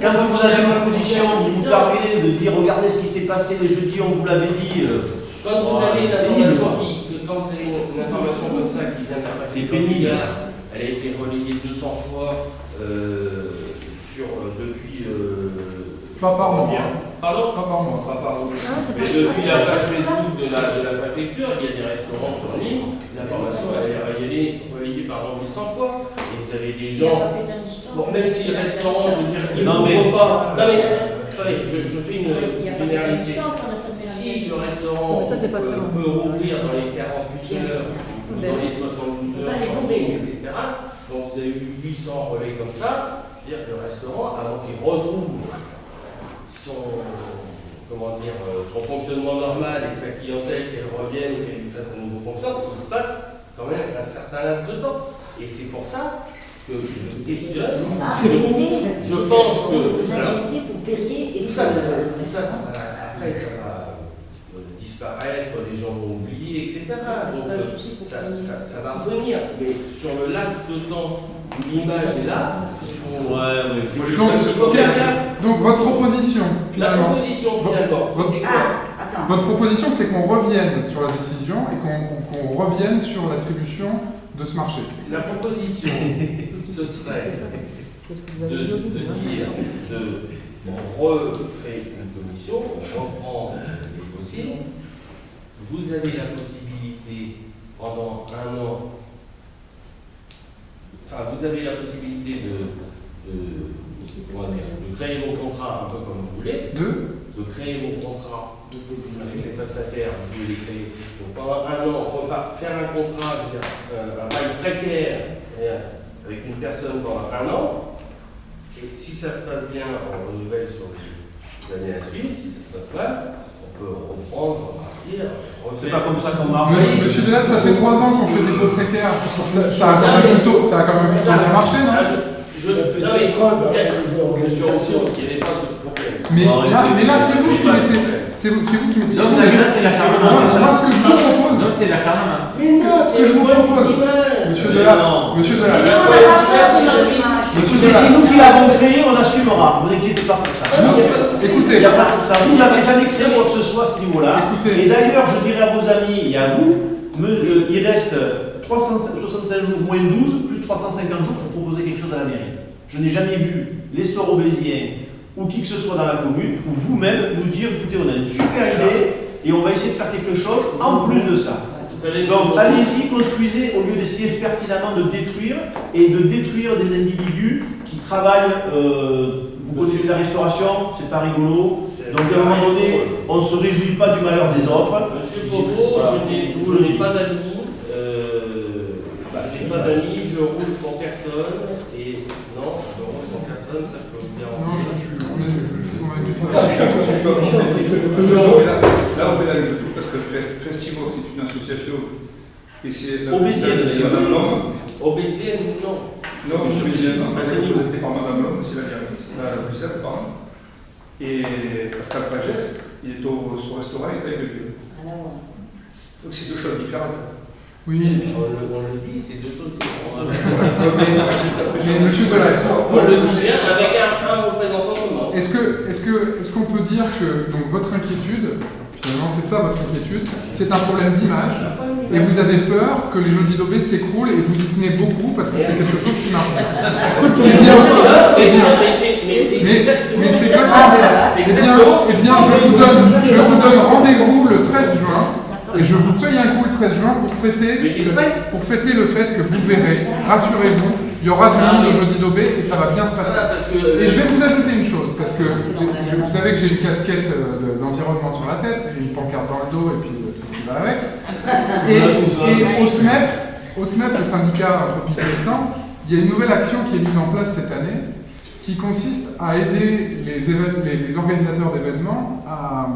S1: Quand vous avez une opposition, vous vous parlez de dire regardez ce qui s'est passé les jeudis, on vous l'avait dit.
S5: Quand vous avez une information comme ça qui vient de la
S1: c'est pénible.
S5: Elle a été relayée 200 fois depuis.
S8: Pas par mois.
S5: Pardon?
S8: Pas par mois.
S5: Pas par mois. Mais depuis la page Facebook de la préfecture, il y a des restaurants sur l'île. L'information elle est relayée 100 fois. Et vous avez des gens. Bon, même si le restaurant, je veux dire, ils ne vont pas. Non mais attendez, je fais une généralité. Si le restaurant peut rouvrir dans les 48 heures ou dans les 72 heures, etc., donc vous avez eu 800 relais comme ça, je veux dire que le restaurant, avant qu'il retrouve son fonctionnement normal et sa clientèle, qu'elle revienne et qu'elle lui fasse un nouveau confiance, il se passe quand même un certain laps de temps. Et c'est pour ça que je questionne. Je pense que tout ça va disparaître, les gens vont oublier, etc. Donc ça va revenir. Mais sur le laps de temps où l'image est là, il faut.
S8: Donc votre proposition, finalement.
S5: La proposition, finalement,
S8: votre proposition, c'est qu'on revienne sur la décision et qu'on revienne sur l'attribution de ce marché.
S5: La proposition, ce serait de dire, on refait une commission, on reprend les dossiers, vous avez la possibilité pendant 1 an vous avez la possibilité de créer vos contrats un peu comme vous voulez, de créer vos contrats avec les prestataires, vous pouvez les créer. Donc pendant un an, on peut faire un contrat, un bail précaire avec une personne pendant un an, et si ça se passe bien, on renouvelle sur les années à suivre. Si ça se passe mal, on peut reprendre, repartir.
S1: C'est pas comme ça qu'on marche.
S8: Monsieur Delattre, ça fait 3 ans qu'on fait des baux précaires. Ça a quand même plutôt bien marché, non?
S5: Fait ses preuves, il y avait pas ce problème.
S8: Mais là, c'est vous qui mettez. C'est vous qui mettez.
S11: Non, c'est la charme.
S8: Moi, ce que je vous propose.
S11: Non, c'est la charme.
S8: Ce que je vous propose, Monsieur Delattre.
S1: C'est nous qui l'avons créé, on assumera. Ne vous inquiétez pas pour ça.
S8: Écoutez,
S1: il n'y a pas de ça. Vous n'avez jamais créé quoi que ce soit à ce niveau-là. Et d'ailleurs, je dirais à vos amis et à vous, il reste 365 jours moins 12, plus de 350 jours pour proposer quelque chose à la mairie. Je n'ai jamais vu les Sorobésiens ou qui que ce soit dans la commune, ou vous-même nous dire, écoutez, on a une super idée et on va essayer de faire quelque chose en plus de ça. Donc allez-y, construisez au lieu d'essayer pertinemment de détruire et de détruire des individus qui travaillent. Vous connaissez la restauration, c'est pas rigolo. Donc à un moment donné, on ne se réjouit pas du malheur des autres.
S5: Monsieur Bobo, je n'ai pas d'amis. Je roule pour personne. Et non, je roule pour personne, ça peut vous dire.
S8: Non, je suis convaincu de ça.
S12: Là, on fait la jeu parce que Festivo, c'est une association. Et c'est la
S1: Obésienne,
S12: c'est Madame Lhomme.
S5: Obésienne, non.
S12: Non, Obésienne, non. C'est présidée par Madame Lhomme, c'est la présidente, pardon. Et Pascal Pagès, il est au restaurant, il est avec le. Donc c'est deux choses différentes.
S8: Oui, et puis.
S5: On le dit, c'est deux choses différentes.
S8: Mais monsieur Delattre,
S5: on le dit avec un représentant de moi.
S8: Est-ce qu'on peut dire que donc, votre inquiétude, finalement c'est ça votre inquiétude, c'est un problème d'image, et vous avez peur que les Jeudis d'Aubé s'écroulent et vous y tenez beaucoup parce que c'est quelque chose qui marche. Mais c'est exactement ça. Eh bien, je vous donne rendez-vous le 13 juin. Et je vous paye un coup le 13 juin pour fêter le fait que vous verrez, rassurez-vous, il y aura du monde au Jeudi d'Aubé et ça va bien se passer. Et je vais vous ajouter une chose, parce que vous savez que j'ai une casquette d'environnement sur la tête, j'ai une pancarte dans le dos et puis tout ce qui va avec. Et au SMEP, le syndicat Anthropique Militant, il y a une nouvelle action qui est mise en place cette année qui consiste à aider les organisateurs d'événements à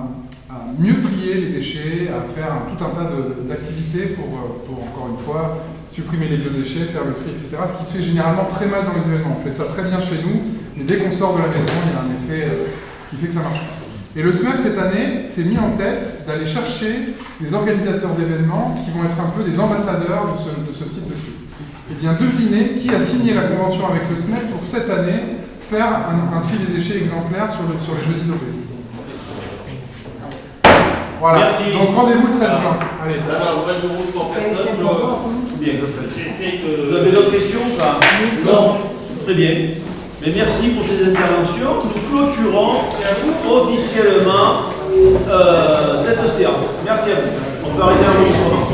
S8: mieux trier les déchets, à faire tout un tas d'activités pour encore une fois, supprimer les biodéchets, faire le tri, etc. Ce qui se fait généralement très mal dans les événements. On fait ça très bien chez nous, mais dès qu'on sort de la maison, il y a un effet qui fait que ça marche pas. Et le SMEP, cette année, s'est mis en tête d'aller chercher des organisateurs d'événements qui vont être un peu des ambassadeurs de ce type de truc. Eh bien, devinez qui a signé la convention avec le SMEP pour cette année faire un tri des déchets exemplaire sur les Jeudis d'Aubé. Voilà. Merci. Donc rendez-vous le 13 juin. Allez.
S5: Non, moi je roule pour personne.
S1: Tout bien.
S5: J'essaie de.
S1: Vous avez d'autres questions ou pas? Non. Très bien. Mais merci pour ces interventions. Nous clôturons officiellement cette séance. Merci à vous. On peut arrêter l'enregistrement.